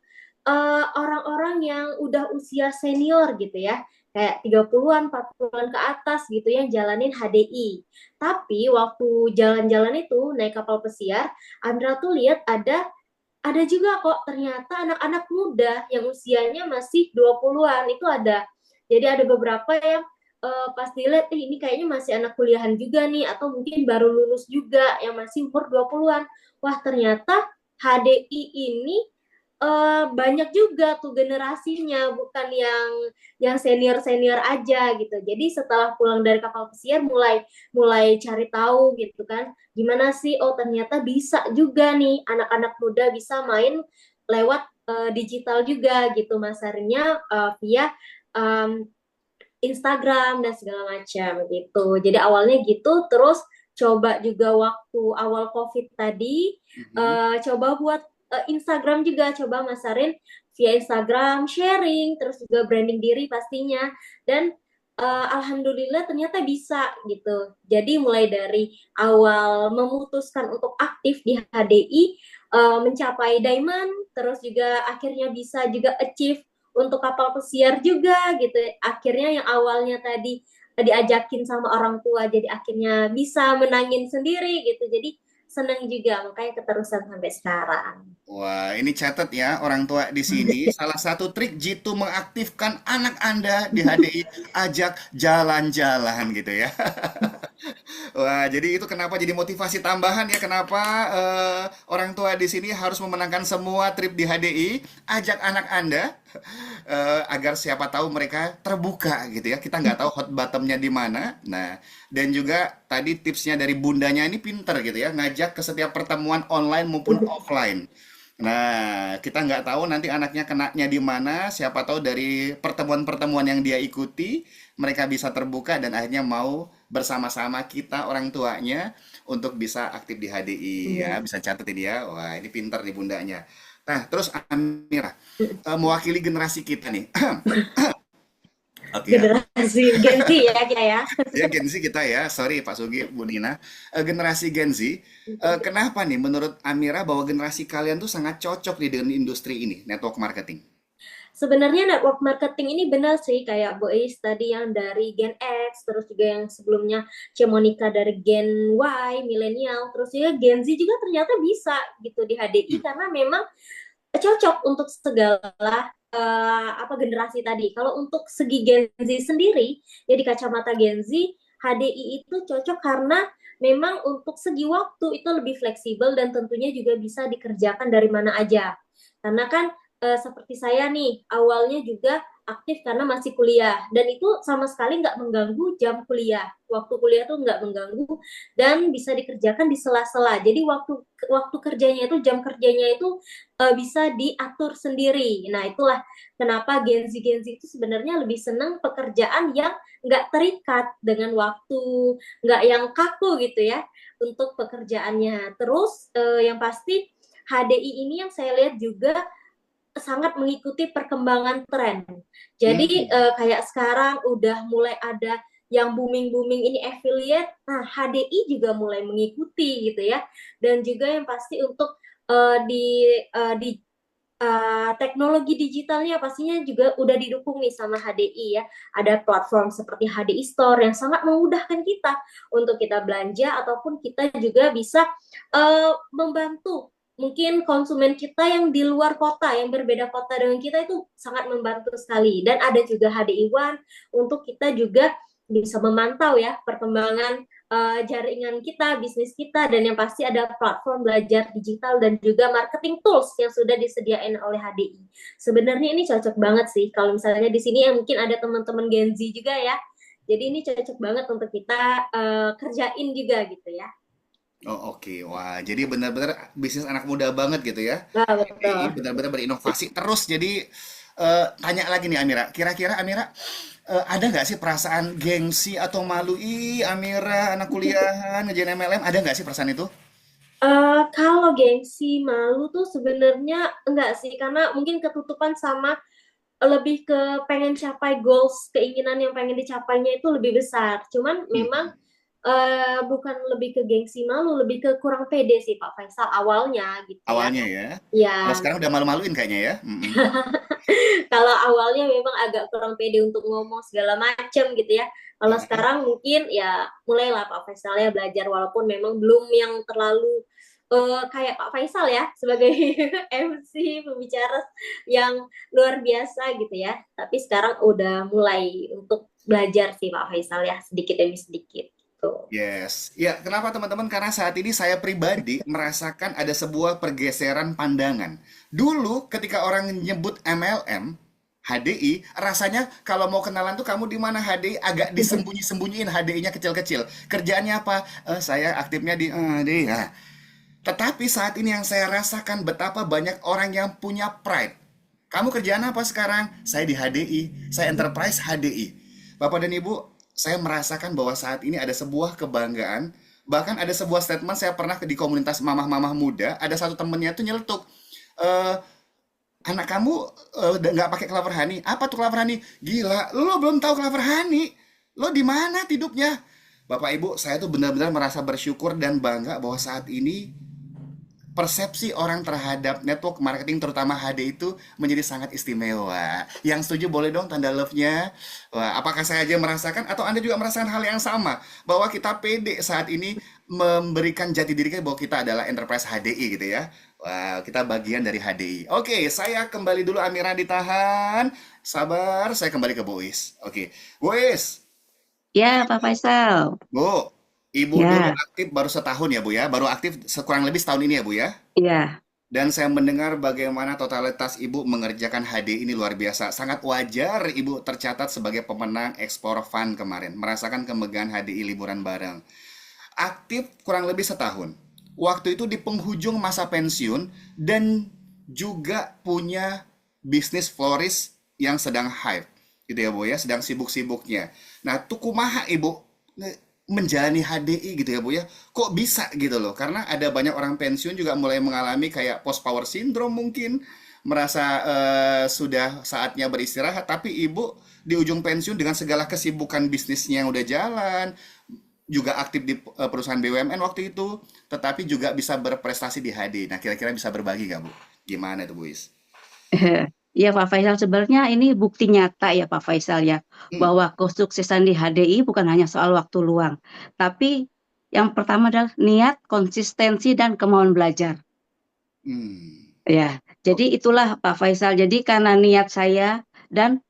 orang-orang yang udah usia senior gitu ya, kayak 30-an, 40-an ke atas gitu yang jalanin HDI. Tapi waktu jalan-jalan itu naik kapal pesiar, Andra tuh lihat ada juga kok ternyata anak-anak muda yang usianya masih 20-an itu ada. Jadi ada beberapa yang pas dilihat ini kayaknya masih anak kuliahan juga nih atau mungkin baru lulus juga yang masih umur 20-an. Wah, ternyata HDI ini banyak juga tuh generasinya, bukan yang senior-senior aja gitu. Jadi setelah pulang dari kapal pesiar mulai cari tahu gitu kan. Gimana sih? Oh, ternyata bisa juga nih anak-anak muda bisa main lewat digital juga gitu masarnya via um, Instagram dan segala macam gitu. Jadi awalnya gitu, terus coba juga waktu awal COVID tadi, coba buat Instagram juga, coba masarin via Instagram, sharing, terus juga branding diri pastinya. Dan alhamdulillah ternyata bisa gitu. Jadi mulai dari awal memutuskan untuk aktif di HDI, mencapai diamond, terus juga akhirnya bisa juga achieve untuk kapal pesiar juga gitu. Akhirnya yang awalnya tadi diajakin sama orang tua jadi akhirnya bisa menangin sendiri gitu. Jadi senang juga makanya keterusan sampai sekarang. Wah, ini catat ya orang tua di sini. Salah satu trik jitu mengaktifkan anak Anda di HDI, ajak jalan-jalan gitu ya. Wah, jadi itu kenapa jadi motivasi tambahan ya kenapa orang tua di sini harus memenangkan semua trip di HDI, ajak anak Anda agar siapa tahu mereka terbuka gitu ya. Kita nggak tahu hot bottomnya di mana. Nah, dan juga tadi tipsnya dari bundanya ini pinter gitu ya, ngajak ke setiap pertemuan online maupun offline. Nah, kita nggak tahu nanti anaknya kenanya di mana, siapa tahu dari pertemuan-pertemuan yang dia ikuti, mereka bisa terbuka dan akhirnya mau bersama-sama kita orang tuanya untuk bisa aktif di HDI ya, bisa catat ini ya. Wah, ini pinter nih bundanya. Nah, terus Amira, mewakili generasi kita nih. Oke ya. Generasi Gen Z ya kita ya. Ya Gen Z kita ya, sorry Pak Sugi, Bu Nina. Generasi Gen Z, kenapa nih menurut Amira bahwa generasi kalian tuh sangat cocok nih dengan industri ini, network marketing? Sebenarnya network marketing ini benar sih kayak Bu Ais tadi yang dari Gen X, terus juga yang sebelumnya Monica dari Gen Y, milenial, terus juga Gen Z juga ternyata bisa gitu di HDI karena memang cocok untuk segala generasi tadi. Kalau untuk segi Gen Z sendiri, ya di kacamata Gen Z, HDI itu cocok karena memang untuk segi waktu itu lebih fleksibel dan tentunya juga bisa dikerjakan dari mana aja. Karena kan seperti saya nih, awalnya juga aktif karena masih kuliah dan itu sama sekali nggak mengganggu jam kuliah. Waktu kuliah tuh nggak mengganggu dan bisa dikerjakan di sela-sela. Jadi waktu kerjanya itu jam kerjanya itu bisa diatur sendiri. Nah, itulah kenapa Gen Z itu sebenarnya lebih senang pekerjaan yang nggak terikat dengan waktu, nggak yang kaku gitu ya untuk pekerjaannya. Terus yang pasti HDI ini yang saya lihat juga sangat mengikuti perkembangan tren. Jadi kayak sekarang udah mulai ada yang booming ini affiliate, nah HDI juga mulai mengikuti gitu ya. Dan juga yang pasti untuk di teknologi digitalnya pastinya juga udah didukung nih sama HDI ya. Ada platform seperti HDI Store yang sangat memudahkan kita untuk kita belanja ataupun kita juga bisa membantu mungkin konsumen kita yang di luar kota, yang berbeda kota dengan kita itu sangat membantu sekali. Dan ada juga HDI One untuk kita juga bisa memantau ya perkembangan jaringan kita, bisnis kita, dan yang pasti ada platform belajar digital dan juga marketing tools yang sudah disediain oleh HDI. Sebenarnya ini cocok banget sih kalau misalnya di sini yang mungkin ada teman-teman Gen Z juga ya. Jadi ini cocok banget untuk kita kerjain juga gitu ya. Oh oke, wah jadi benar-benar bisnis anak muda banget gitu ya. Nah, HDI betul. benar-benar berinovasi terus jadi Tanya lagi nih Amira, kira-kira Amira ada nggak sih perasaan gengsi atau malu? Ih, Amira anak kuliahan ngerjain MLM, ada nggak sih perasaan itu? Kalau gengsi malu tuh sebenarnya enggak sih, karena mungkin ketutupan sama lebih ke pengen capai goals, keinginan yang pengen dicapainya itu lebih besar. Cuman memang Hmm, bukan lebih ke gengsi malu, lebih ke kurang pede sih Pak Faisal awalnya gitu ya. awalnya ya. Kalau Ya, sekarang udah malu-maluin kayaknya ya. Mm-mm. kalau awalnya memang agak kurang pede untuk ngomong segala macam gitu ya. Kalau Ah, sekarang mungkin ya mulailah Pak Faisal ya belajar, walaupun memang belum yang terlalu kayak Pak Faisal ya sebagai MC pembicara yang luar biasa gitu ya. Tapi sekarang udah mulai untuk belajar sih Pak Faisal ya, sedikit demi sedikit gitu. yes. Ya, kenapa teman-teman? Karena saat ini saya pribadi merasakan ada sebuah pergeseran pandangan. Dulu ketika orang nyebut MLM, HDI, rasanya kalau mau kenalan tuh kamu di mana HDI agak disembunyi-sembunyiin HDI-nya kecil-kecil. Kerjaannya apa? Saya aktifnya di HDI. Nah, tetapi saat ini yang saya rasakan betapa banyak orang yang punya pride. Kamu kerjaan apa sekarang? Saya di HDI, saya Enterprise HDI. Bapak dan Ibu, saya merasakan bahwa saat ini ada sebuah kebanggaan. Bahkan ada sebuah statement saya pernah di komunitas mamah-mamah muda, ada satu temennya tuh nyeletuk. Eh, Anak kamu nggak pakai Clover Honey. Apa tuh Clover Honey? Gila, lo belum tahu Clover Honey. Lo di mana tidupnya? Bapak Ibu, saya tuh benar-benar merasa bersyukur dan bangga bahwa saat ini persepsi orang terhadap network marketing terutama HD itu menjadi sangat istimewa. Yang setuju boleh dong tanda love-nya. Wah, apakah saya aja merasakan atau Anda juga merasakan hal yang sama bahwa kita pede saat ini memberikan jati diri kita bahwa kita adalah enterprise HDI gitu ya. Wah, kita bagian dari HDI. Oke, saya kembali dulu Amira ditahan. Sabar, saya kembali ke Bu Is. Oke. Bu Is, Ya, Pak Faisal. Bu, Ibu dulu Ya, aktif baru setahun ya Bu ya. Baru aktif sekurang lebih setahun ini ya Bu ya. ya. Dan saya mendengar bagaimana totalitas Ibu mengerjakan HD ini luar biasa. Sangat wajar Ibu tercatat sebagai pemenang Ekspor Fun kemarin. Merasakan kemegahan HDI liburan bareng. Aktif kurang lebih setahun. Waktu itu di penghujung masa pensiun dan juga punya bisnis floris yang sedang hype. Gitu ya Bu ya, sedang sibuk-sibuknya. Nah, tuh kumaha Ibu menjalani HDI gitu ya Bu ya. Kok bisa gitu loh? Karena ada banyak orang pensiun juga mulai mengalami kayak post power syndrome mungkin, merasa sudah saatnya beristirahat, tapi Ibu di ujung pensiun dengan segala kesibukan bisnisnya yang udah jalan, juga aktif di perusahaan BUMN waktu itu, tetapi juga bisa berprestasi di HD. Nah, kira-kira bisa berbagi nggak Bu? Gimana itu Bu Is? Ya Pak Faisal, sebenarnya ini bukti nyata ya Pak Faisal ya, Hmm, bahwa kesuksesan di HDI bukan hanya soal waktu luang, tapi yang pertama adalah niat, konsistensi, dan kemauan belajar. hmm, Ya, jadi oke. itulah Pak Faisal. Jadi karena niat saya dan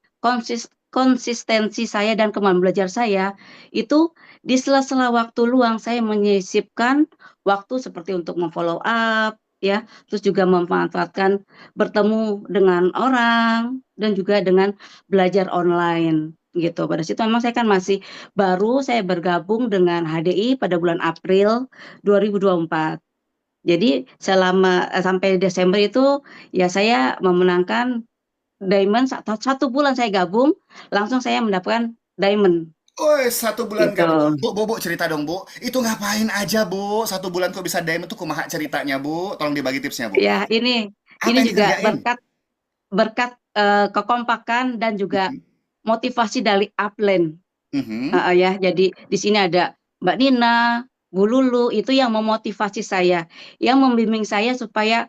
konsistensi saya dan kemauan belajar saya, itu di sela-sela waktu luang saya menyisipkan waktu seperti untuk memfollow up, ya, terus juga memanfaatkan bertemu dengan orang dan juga dengan belajar online gitu. Pada situ memang saya kan masih baru, saya bergabung dengan HDI pada bulan April 2024. Jadi selama sampai Desember itu ya saya memenangkan diamond, satu bulan saya gabung langsung saya mendapatkan diamond Oh, 1 bulan gitu. gabung. Bu, cerita dong, Bu. Itu ngapain aja, Bu? 1 bulan kok bisa diamond tuh kumaha ceritanya, Bu? Tolong dibagi tipsnya, Bu. Ya ini Apa yang juga dikerjain? berkat berkat kekompakan dan juga Mhm, motivasi dari upline. mhm. Ya, jadi di sini ada Mbak Nina, Bu Lulu itu yang memotivasi saya, yang membimbing saya supaya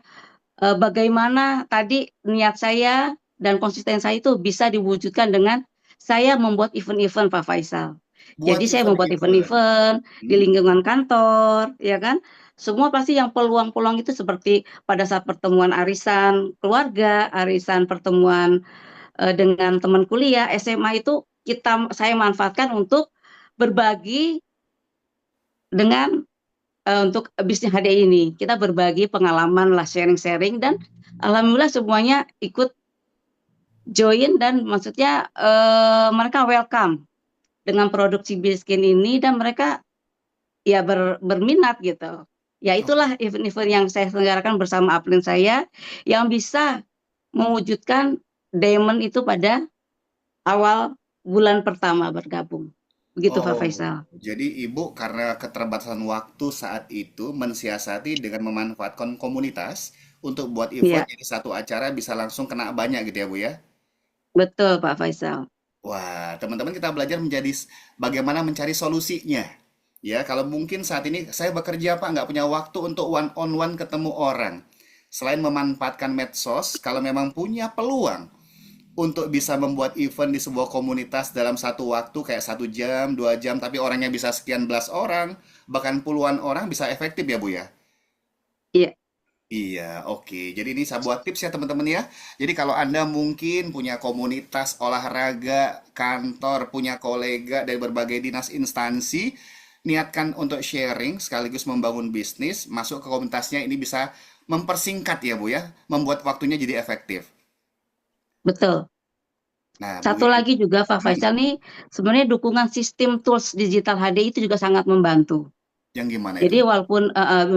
bagaimana tadi niat saya dan konsisten saya itu bisa diwujudkan dengan saya membuat event-event Pak Faisal. Buat Jadi saya membuat event-event. event-event di Hmm, lingkungan kantor, ya kan? Semua pasti yang peluang-peluang itu seperti pada saat pertemuan arisan keluarga, arisan pertemuan dengan teman kuliah, SMA itu saya manfaatkan untuk berbagi dengan untuk bisnis HDI ini. Kita berbagi pengalaman lah, sharing-sharing dan alhamdulillah semuanya ikut join dan maksudnya mereka welcome dengan produksi biskin ini dan mereka ya berminat gitu. Ya oh, itulah event-event yang saya selenggarakan bersama upline saya yang bisa mewujudkan Diamond itu pada awal bulan pertama bergabung. Begitu Pak Oh, Faisal. jadi Ibu karena keterbatasan waktu saat itu mensiasati dengan memanfaatkan komunitas untuk buat event Iya, jadi satu acara bisa langsung kena banyak gitu ya Bu ya? betul Pak Faisal. Wah, teman-teman kita belajar menjadi bagaimana mencari solusinya. Ya, kalau mungkin saat ini saya bekerja Pak, nggak punya waktu untuk one on one ketemu orang. Selain memanfaatkan medsos, kalau memang punya peluang untuk bisa membuat event di sebuah komunitas dalam satu waktu kayak 1 jam, 2 jam, tapi orangnya bisa sekian belas orang, bahkan puluhan orang bisa efektif ya Bu ya. Iya, Iya, oke. Jadi ini saya buat tips ya teman-teman ya. Jadi kalau Anda mungkin punya komunitas olahraga, kantor, punya kolega dari berbagai dinas instansi, niatkan untuk sharing sekaligus membangun bisnis, masuk ke komunitasnya ini bisa mempersingkat ya Bu ya, membuat waktunya jadi efektif. betul. Nah, Bu Satu lagi juga Pak Faisal nih, sebenarnya dukungan sistem tools digital HD itu juga sangat membantu. yang gimana itu Jadi Bu? walaupun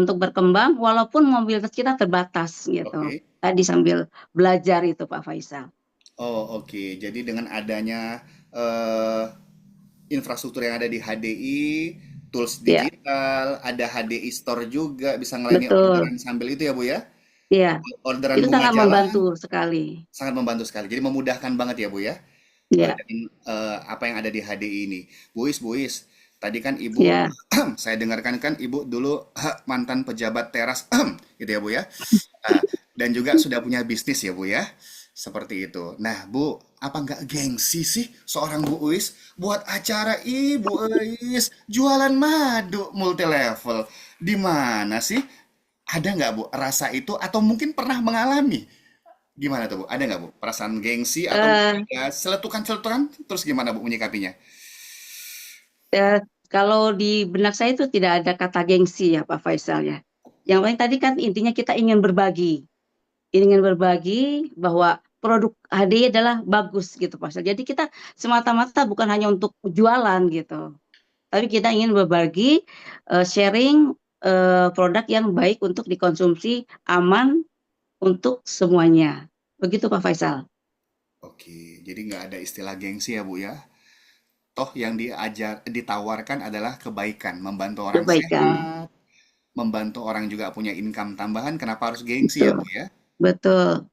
untuk berkembang, walaupun mobilitas kita terbatas gitu. Oke. Tadi sambil belajar itu Pak Faisal. Oh, oke. Jadi dengan adanya eh, infrastruktur yang ada di HDI, tools Ya, digital, ada HDI Store juga bisa melayani betul. orderan sambil itu ya Bu ya. Ya, Orderan itu bunga sangat jalan membantu sekali. sangat membantu sekali. Jadi memudahkan banget ya Bu ya. Ya, Dengan apa yang ada di HDI ini. Bu Is, tadi kan Ibu ya, saya dengarkan kan Ibu dulu mantan pejabat teras gitu ya Bu ya. Ah, dan juga sudah punya bisnis ya Bu ya. Seperti itu. Nah, Bu, apa nggak gengsi sih seorang Bu Uis buat acara Ibu Uis jualan madu multi level? Di mana sih? Ada nggak Bu rasa itu atau mungkin pernah mengalami? Gimana tuh Bu? Ada nggak Bu? Perasaan gengsi atau mungkin eh, ada seletukan-seletukan? Terus gimana Bu menyikapinya? eh, kalau di benak saya itu tidak ada kata gengsi ya Pak Faisal ya. Yang lain tadi kan intinya kita ingin berbagi bahwa produk HD adalah bagus gitu Pak Faisal. Jadi kita semata-mata bukan hanya untuk jualan gitu, tapi kita ingin berbagi, sharing produk yang baik untuk dikonsumsi, aman untuk semuanya. Begitu Pak Faisal. Oke, jadi nggak ada istilah gengsi ya Bu ya. Toh yang ditawarkan adalah kebaikan, membantu orang Kebaikan. sehat, membantu orang juga punya income tambahan. Kenapa harus gengsi ya Betul, Bu ya? betul.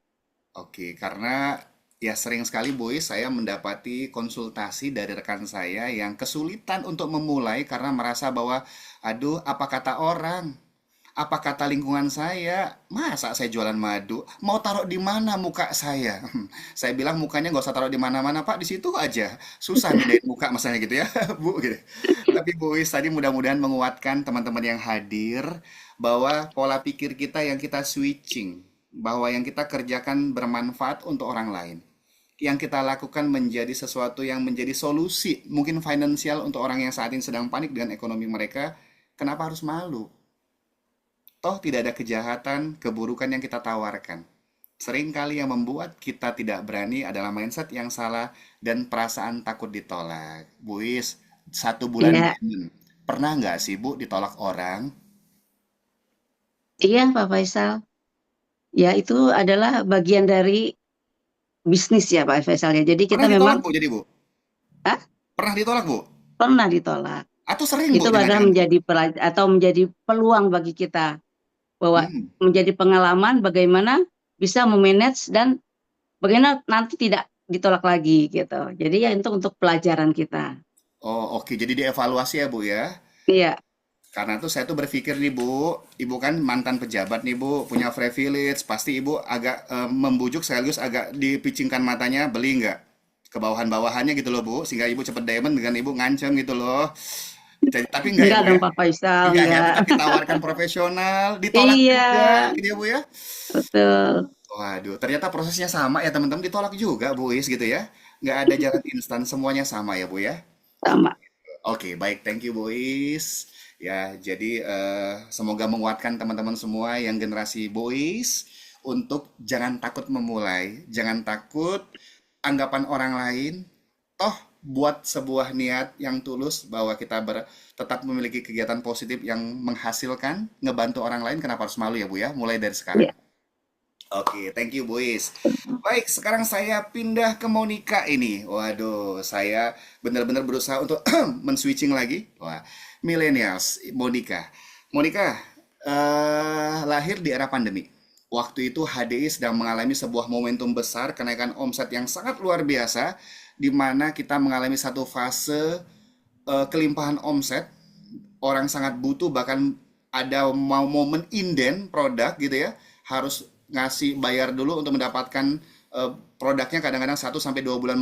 Oke, karena ya sering sekali boy saya mendapati konsultasi dari rekan saya yang kesulitan untuk memulai karena merasa bahwa aduh apa kata orang, apa kata lingkungan saya, masa saya jualan madu, mau taruh di mana muka saya? Saya bilang mukanya nggak usah taruh di mana-mana Pak, di situ aja. Susah mindahin muka masalahnya gitu ya, Bu gitu. Tapi Bu Is tadi mudah-mudahan menguatkan teman-teman yang hadir bahwa pola pikir kita yang kita switching, bahwa yang kita kerjakan bermanfaat untuk orang lain. Yang kita lakukan menjadi sesuatu yang menjadi solusi, mungkin finansial untuk orang yang saat ini sedang panik dengan ekonomi mereka. Kenapa harus malu? Toh tidak ada kejahatan, keburukan yang kita tawarkan. Seringkali yang membuat kita tidak berani adalah mindset yang salah dan perasaan takut ditolak. Buis, 1 bulan Ya, diamond. Pernah nggak sih Bu ditolak orang? iya Pak Faisal. Ya itu adalah bagian dari bisnis ya Pak Faisal ya. Jadi kita Pernah ditolak memang Bu jadi Bu? ah, Pernah ditolak Bu? pernah ditolak. Atau sering Bu Itu adalah jangan-jangan Bu? menjadi atau menjadi peluang bagi kita bahwa Hmm. menjadi pengalaman bagaimana bisa memanage dan bagaimana nanti tidak ditolak lagi gitu. Jadi ya itu untuk pelajaran kita. Oh oke, jadi dievaluasi ya Bu ya? Iya, Karena tuh saya tuh berpikir nih Bu, Ibu kan mantan pejabat nih Bu, punya privilege, pasti Ibu agak membujuk sekaligus agak dipicingkan matanya, beli nggak? Ke bawahan-bawahannya gitu loh Bu, sehingga Ibu cepet diamond dengan Ibu ngancem gitu loh. Tapi enggak ya enggak Bu ya? dong Pak Faisal, Enggak ya, enggak. tetap ditawarkan profesional, ditolak Iya, juga gitu ya Bu ya? betul. Waduh, ternyata prosesnya sama ya teman-teman, ditolak juga Bu Is gitu ya? Nggak ada jalan instan, semuanya sama ya Bu ya? Sama. Oke, baik, thank you boys. Ya, jadi semoga menguatkan teman-teman semua yang generasi boys untuk jangan takut memulai, jangan takut anggapan orang lain. Toh buat sebuah niat yang tulus bahwa kita tetap memiliki kegiatan positif yang menghasilkan, ngebantu orang lain, kenapa harus malu ya Bu ya? Mulai dari sekarang. Iya, Oke, thank you, Boys. Baik, sekarang saya pindah ke Monica ini. Waduh, saya benar-benar berusaha untuk men-switching lagi. Wah, millennials, Monica. Monica, lahir di era pandemi. Waktu itu HDI sedang mengalami sebuah momentum besar, kenaikan omset yang sangat luar biasa, di mana kita mengalami satu fase kelimpahan omset, orang sangat butuh, bahkan ada mau momen inden produk gitu ya, harus ngasih bayar dulu untuk mendapatkan produknya, kadang-kadang 1 sampai 2 bulan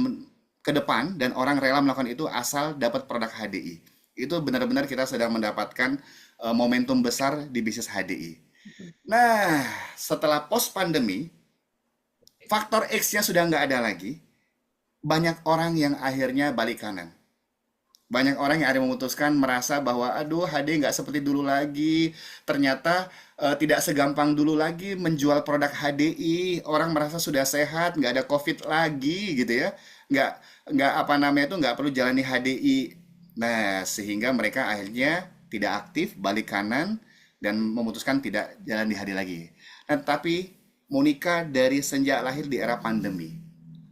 ke depan, dan orang rela melakukan itu asal dapat produk HDI. Itu benar-benar kita sedang mendapatkan momentum besar di bisnis HDI. Nah, setelah post pandemi, faktor X-nya sudah nggak ada lagi. Banyak orang yang akhirnya balik kanan. Banyak orang yang ada memutuskan merasa bahwa aduh, HD nggak seperti dulu lagi. Ternyata tidak segampang dulu lagi menjual produk HDI. Orang merasa sudah sehat, nggak ada COVID lagi gitu ya. Nggak nggak apa namanya itu, nggak perlu jalani HDI. Nah, sehingga mereka akhirnya tidak aktif, balik kanan, dan memutuskan tidak jalan di HD lagi. Nah, tapi Monica dari sejak lahir di era pandemi,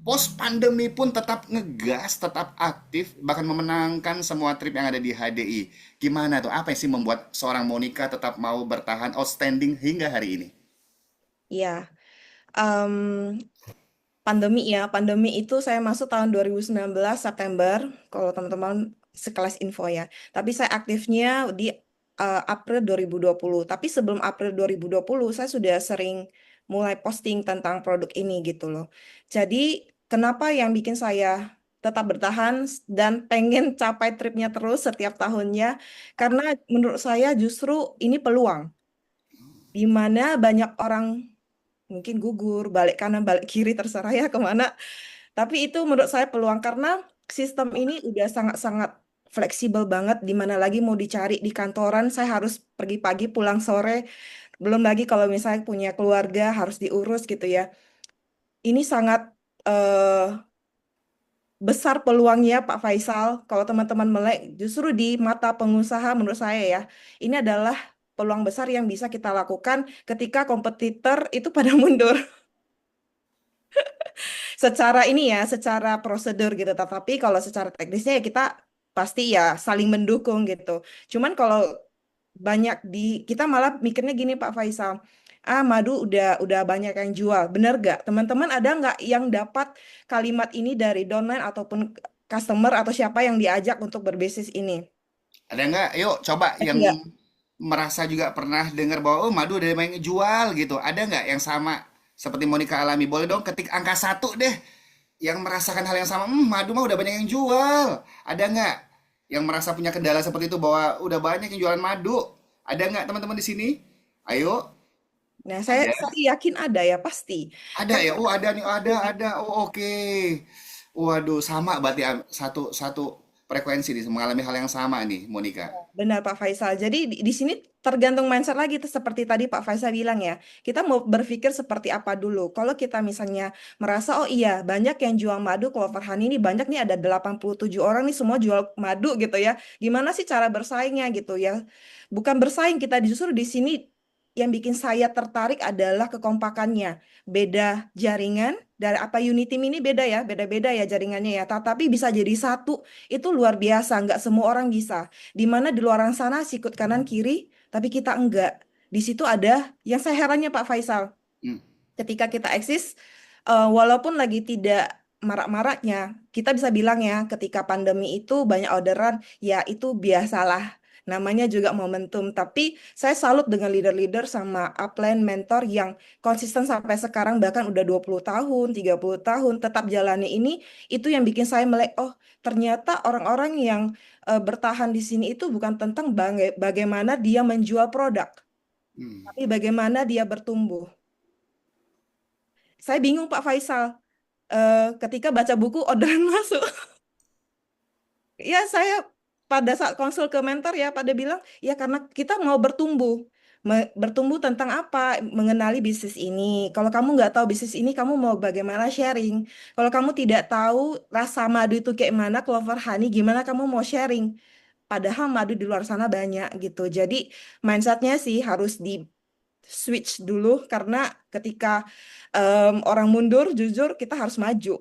post pandemi pun tetap ngegas, tetap aktif, bahkan memenangkan semua trip yang ada di HDI. Gimana tuh? Apa sih membuat seorang Monica tetap mau bertahan outstanding hingga hari ini? Ya, em, pandemi ya, pandemi itu saya masuk tahun 2019 September, kalau teman-teman sekelas info ya. Tapi saya aktifnya di April 2020. Tapi sebelum April 2020, saya sudah sering mulai posting tentang produk ini gitu loh. Jadi, kenapa yang bikin saya tetap bertahan dan pengen capai tripnya terus setiap tahunnya? Karena menurut saya justru ini peluang, di mana banyak orang mungkin gugur, balik kanan, balik kiri, terserah ya kemana. Tapi itu menurut saya peluang karena sistem ini udah sangat-sangat fleksibel banget. Di mana lagi mau dicari di kantoran, saya harus pergi pagi, pulang sore. Belum lagi kalau misalnya punya keluarga harus diurus gitu ya. Ini sangat eh, besar peluangnya Pak Faisal. Kalau teman-teman melek, justru di mata pengusaha menurut saya ya, ini adalah peluang besar yang bisa kita lakukan ketika kompetitor itu pada mundur. Secara ini ya, secara prosedur gitu. Tapi kalau secara teknisnya ya kita pasti ya saling mendukung gitu. Cuman kalau banyak di kita malah mikirnya gini Pak Faisal, madu udah banyak yang jual, bener gak? Teman-teman ada nggak yang dapat kalimat ini dari downline ataupun customer atau siapa yang diajak untuk berbisnis ini? Ada nggak? Yuk, coba yang Enggak. merasa juga pernah dengar bahwa oh, madu ada yang jual gitu. Ada nggak yang sama seperti Monica alami? Boleh dong ketik angka 1 deh. Yang merasakan hal yang sama, madu mah udah banyak yang jual. Ada nggak yang merasa punya kendala seperti itu bahwa udah banyak yang jualan madu? Ada nggak teman-teman di sini? Ayo, Nah, saya, ada? saya yakin ada ya pasti. Ada Karena ya? Oh, ada nih, ada. Oh, oke. Waduh, sama berarti satu satu frekuensi nih, mengalami hal yang sama nih, Monica. benar Pak Faisal. Jadi di sini tergantung mindset lagi tuh seperti tadi Pak Faisal bilang ya. Kita mau berpikir seperti apa dulu. Kalau kita misalnya merasa oh iya banyak yang jual madu Clover Honey ini banyak nih ada 87 orang nih semua jual madu gitu ya. Gimana sih cara bersaingnya gitu ya. Bukan bersaing kita justru di sini yang bikin saya tertarik adalah kekompakannya. Beda jaringan dari apa Unity ini beda ya, beda-beda ya jaringannya ya. Tetapi bisa jadi satu itu luar biasa, nggak semua orang bisa. Di mana di luar sana sikut kanan kiri, tapi kita enggak. Di situ ada yang saya herannya Pak Faisal. Hmm. Ketika kita eksis, walaupun lagi tidak marak-maraknya, kita bisa bilang ya, ketika pandemi itu banyak orderan, ya itu biasalah. Namanya juga momentum. Tapi saya salut dengan leader-leader sama upline mentor yang konsisten sampai sekarang, bahkan udah 20 tahun, 30 tahun, tetap jalani ini, itu yang bikin saya melek, oh ternyata orang-orang yang bertahan di sini itu bukan tentang bagaimana dia menjual produk, Hmm. tapi bagaimana dia bertumbuh. Saya bingung Pak Faisal, ketika baca buku orderan masuk. Ya saya pada saat konsul ke mentor ya pada bilang, ya karena kita mau bertumbuh. Bertumbuh tentang apa? Mengenali bisnis ini. Kalau kamu nggak tahu bisnis ini, kamu mau bagaimana sharing? Kalau kamu tidak tahu rasa madu itu kayak mana, Clover Honey, gimana kamu mau sharing? Padahal madu di luar sana banyak gitu. Jadi mindsetnya sih harus switch dulu karena ketika orang mundur, jujur kita harus maju.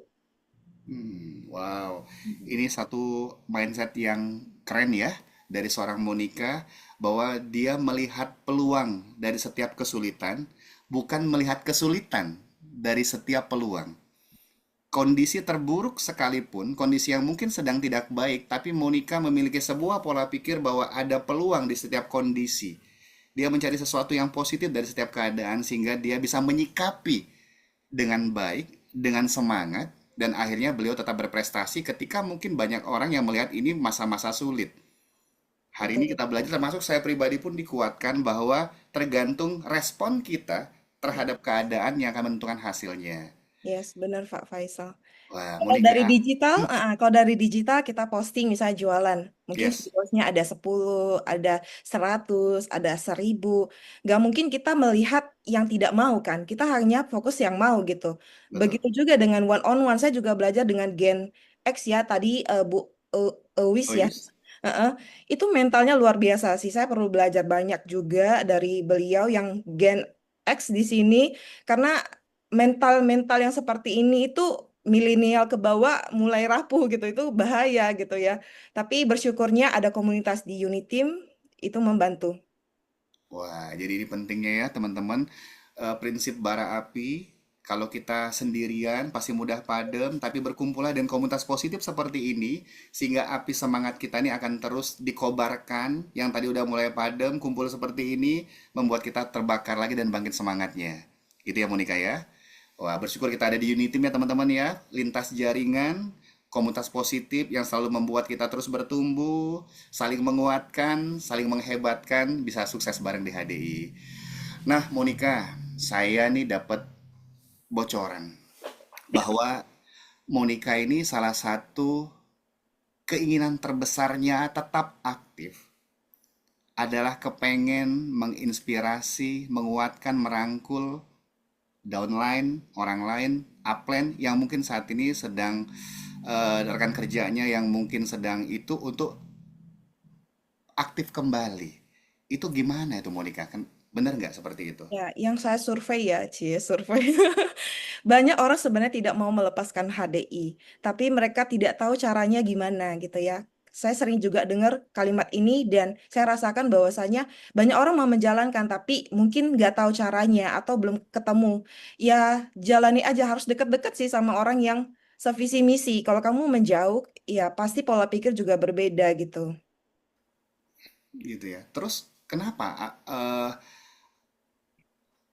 Wow, ini satu mindset yang keren ya dari seorang Monica, bahwa dia melihat peluang dari setiap kesulitan, bukan melihat kesulitan dari setiap peluang. Kondisi terburuk sekalipun, kondisi yang mungkin sedang tidak baik, tapi Monica memiliki sebuah pola pikir bahwa ada peluang di setiap kondisi. Dia mencari sesuatu yang positif dari setiap keadaan sehingga dia bisa menyikapi dengan baik, dengan semangat, dan akhirnya beliau tetap berprestasi ketika mungkin banyak orang yang melihat ini masa-masa sulit. Hari ini Betul. kita belajar, termasuk saya pribadi pun dikuatkan bahwa tergantung respon kita terhadap keadaan yang akan menentukan hasilnya. Yes, benar Pak Faisal. Wah, Kalau dari Monica, digital, kalau dari digital kita posting misalnya jualan, mungkin yes, viewersnya ada 10, ada 100, ada 1000. Nggak mungkin kita melihat yang tidak mau kan, kita hanya fokus yang mau gitu. betul. Begitu juga dengan one on one, saya juga belajar dengan Gen X ya, tadi Bu Wis Oh ya. yes, Heeh. Itu mentalnya luar biasa sih, saya perlu belajar banyak juga dari beliau yang Gen X di sini, karena mental-mental yang seperti ini itu milenial ke bawah mulai rapuh gitu, itu bahaya gitu ya. Tapi bersyukurnya ada komunitas di Uniteam itu membantu. wah, jadi ini pentingnya ya teman-teman. Prinsip bara api, kalau kita sendirian pasti mudah padam, tapi berkumpullah dengan komunitas positif seperti ini, sehingga api semangat kita ini akan terus dikobarkan. Yang tadi udah mulai padam, kumpul seperti ini, membuat kita terbakar lagi dan bangkit semangatnya. Itu ya Monica ya. Wah, bersyukur kita ada di Uniteam ya teman-teman ya. Lintas jaringan, komunitas positif yang selalu membuat kita terus bertumbuh, saling menguatkan, saling menghebatkan, bisa sukses bareng di HDI. Nah, Monica, saya nih dapat bocoran bahwa Monica ini salah satu keinginan terbesarnya tetap aktif adalah kepengen menginspirasi, menguatkan, merangkul downline, orang lain, upline yang mungkin saat ini sedang rekan kerjanya yang mungkin sedang itu untuk aktif kembali. Itu gimana itu Monica? Kan bener nggak seperti itu? Ya, yang saya survei ya, Cie, survei. Banyak orang sebenarnya tidak mau melepaskan HDI, tapi mereka tidak tahu caranya gimana gitu ya. Saya sering juga dengar kalimat ini dan saya rasakan bahwasanya banyak orang mau menjalankan tapi mungkin nggak tahu caranya atau belum ketemu. Ya, jalani aja, harus deket-deket sih sama orang yang sevisi misi. Kalau kamu menjauh, ya pasti pola pikir juga berbeda gitu. Gitu ya. Terus kenapa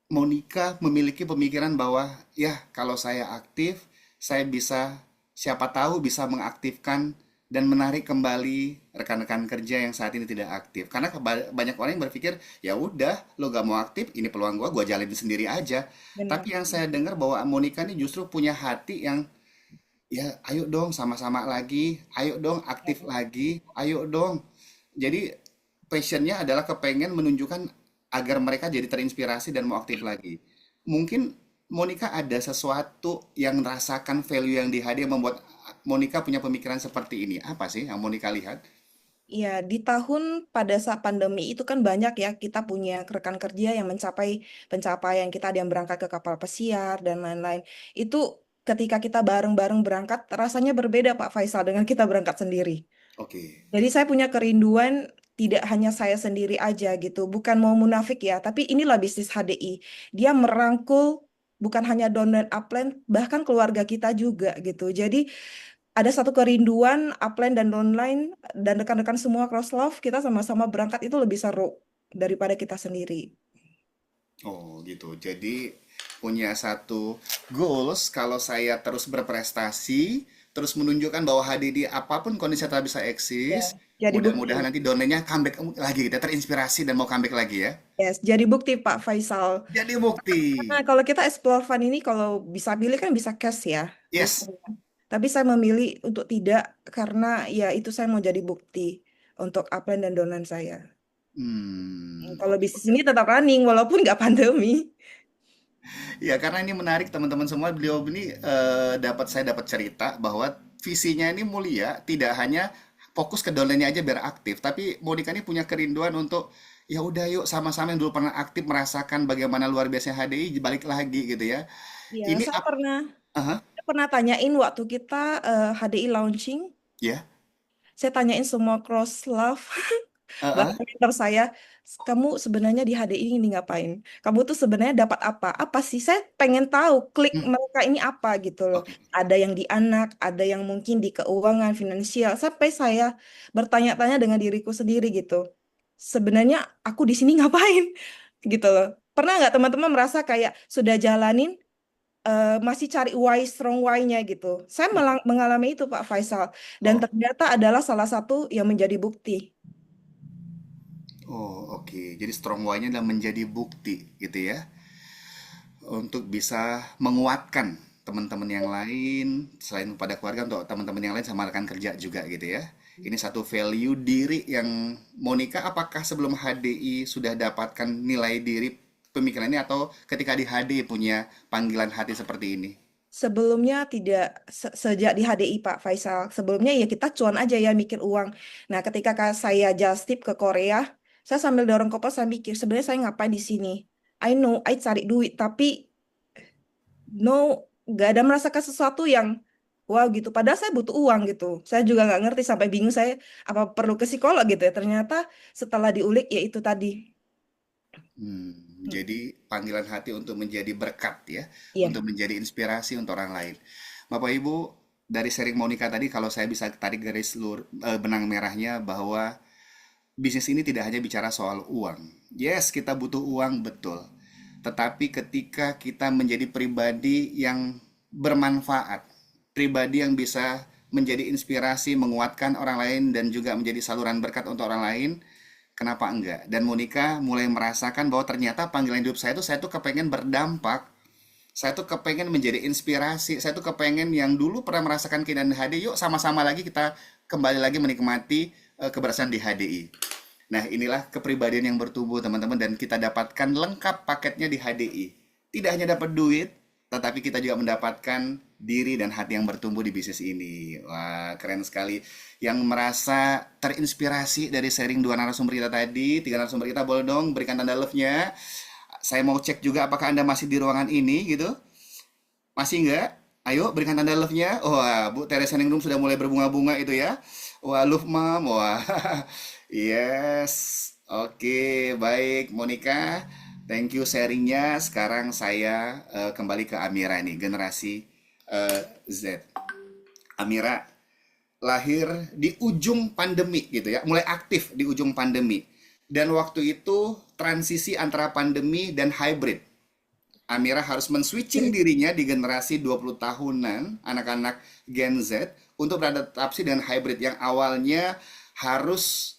Monica memiliki pemikiran bahwa ya kalau saya aktif, saya bisa siapa tahu bisa mengaktifkan dan menarik kembali rekan-rekan kerja yang saat ini tidak aktif. Karena banyak orang yang berpikir, ya udah, lo gak mau aktif, ini peluang gua jalanin sendiri aja. Benar. Tapi yang saya dengar bahwa Monica ini justru punya hati yang ya ayo dong sama-sama lagi, ayo dong aktif lagi, ayo dong. Jadi passionnya adalah kepengen menunjukkan agar mereka jadi terinspirasi dan mau aktif lagi. Mungkin Monica ada sesuatu yang rasakan value yang di hadiah membuat Monica punya pemikiran seperti ini. Apa sih yang Monica lihat? Ya, di tahun pada saat pandemi itu kan banyak ya kita punya rekan kerja yang mencapai pencapaian, kita ada yang berangkat ke kapal pesiar dan lain-lain. Itu ketika kita bareng-bareng berangkat rasanya berbeda Pak Faisal dengan kita berangkat sendiri. Oke. Jadi saya punya kerinduan tidak hanya saya sendiri aja gitu, bukan mau munafik ya, tapi inilah bisnis HDI. Dia merangkul bukan hanya downline upline, bahkan keluarga kita juga gitu. Jadi ada satu kerinduan upline dan downline dan rekan-rekan semua cross love, kita sama-sama berangkat itu lebih seru daripada kita sendiri. Oh, gitu. Jadi punya satu goals kalau saya terus berprestasi, terus menunjukkan bahwa HDD apapun kondisi tak bisa Ya. eksis, Jadi bukti. mudah-mudahan nanti donenya comeback lagi, kita terinspirasi dan mau comeback lagi ya. Yes, jadi bukti Pak Faisal. Jadi bukti. Nah, kalau kita explore fund ini kalau bisa pilih kan bisa cash ya. Yes. Biasanya. Tapi saya memilih untuk tidak karena ya itu saya mau jadi bukti untuk upline dan downline saya. Kalau Oke, bisnis oke. ini tetap running walaupun nggak pandemi. Ya, karena ini menarik teman-teman semua. Beliau ini saya dapat cerita bahwa visinya ini mulia, tidak hanya fokus ke dolennya aja biar aktif, tapi Monica ini punya kerinduan untuk ya udah yuk sama-sama yang dulu pernah aktif merasakan bagaimana luar biasa HDI balik lagi gitu ya. Ya, Ini saya pernah aha, saya pernah tanyain waktu kita HDI launching, ya, saya tanyain semua cross love. aha, Bahkan mentor saya, kamu sebenarnya di HDI ini ngapain? Kamu tuh sebenarnya dapat apa? Apa sih? Saya pengen tahu klik hmm, mereka ini apa gitu loh. oke. Ada yang di anak, ada yang mungkin di keuangan, finansial. Sampai saya bertanya-tanya dengan diriku sendiri gitu. Sebenarnya aku di sini ngapain? Gitu loh. Pernah nggak teman-teman merasa kayak sudah jalanin masih cari why, strong why-nya gitu. Saya mengalami itu Pak Faisal. Dan Oh, ternyata adalah salah satu yang menjadi bukti. oh, oke. Jadi strong why-nya adalah menjadi bukti gitu ya, untuk bisa menguatkan teman-teman yang lain selain pada keluarga, untuk teman-teman yang lain sama rekan kerja juga gitu ya. Ini satu value diri yang Monica, apakah sebelum HDI sudah dapatkan nilai diri pemikiran ini atau ketika di HDI punya panggilan hati seperti ini? Sebelumnya tidak sejak di HDI Pak Faisal. Sebelumnya ya kita cuan aja ya mikir uang. Nah, ketika saya just tip ke Korea, saya sambil dorong koper saya mikir sebenarnya saya ngapain di sini. I know, I cari duit, tapi no, nggak ada merasakan sesuatu yang wow gitu. Padahal saya butuh uang gitu. Saya juga nggak ngerti sampai bingung saya apa perlu ke psikolog gitu ya. Ternyata setelah diulik ya itu tadi. Hmm, Jadi panggilan hati untuk menjadi berkat ya, Iya. untuk menjadi inspirasi untuk orang lain. Bapak Ibu, dari sharing Monica tadi, kalau saya bisa tarik garis benang merahnya bahwa bisnis ini tidak hanya bicara soal uang. Yes, kita butuh uang, betul. Tetapi ketika kita menjadi pribadi yang bermanfaat, pribadi yang bisa menjadi inspirasi, menguatkan orang lain, dan juga menjadi saluran berkat untuk orang lain, kenapa enggak? Dan Monica mulai merasakan bahwa ternyata panggilan hidup saya tuh kepengen berdampak, saya tuh kepengen menjadi inspirasi, saya tuh kepengen yang dulu pernah merasakan keindahan HDI, yuk sama-sama lagi kita kembali lagi menikmati keberhasilan di HDI. Nah, inilah kepribadian yang bertumbuh, teman-teman, dan kita dapatkan lengkap paketnya di HDI. Tidak hanya dapat duit, tetapi kita juga mendapatkan diri dan hati yang bertumbuh di bisnis ini. Wah, keren sekali. Yang merasa terinspirasi dari sharing dua narasumber kita tadi, tiga narasumber kita, boleh dong berikan tanda love-nya. Saya mau cek juga apakah Anda masih di ruangan ini gitu. Masih enggak? Ayo berikan tanda love-nya. Wah, Bu Teresa Ningrum sudah mulai berbunga-bunga itu ya. Wah, love mom. Wah. Yes. Oke, baik Monica. Thank you sharingnya. Sekarang saya kembali ke Amira nih, generasi Z. Amira lahir di ujung pandemi gitu ya, mulai aktif di ujung pandemi. Dan waktu itu transisi antara pandemi dan hybrid. Amira harus men-switching dirinya di generasi 20 tahunan, anak-anak Gen Z, untuk beradaptasi dengan hybrid yang harus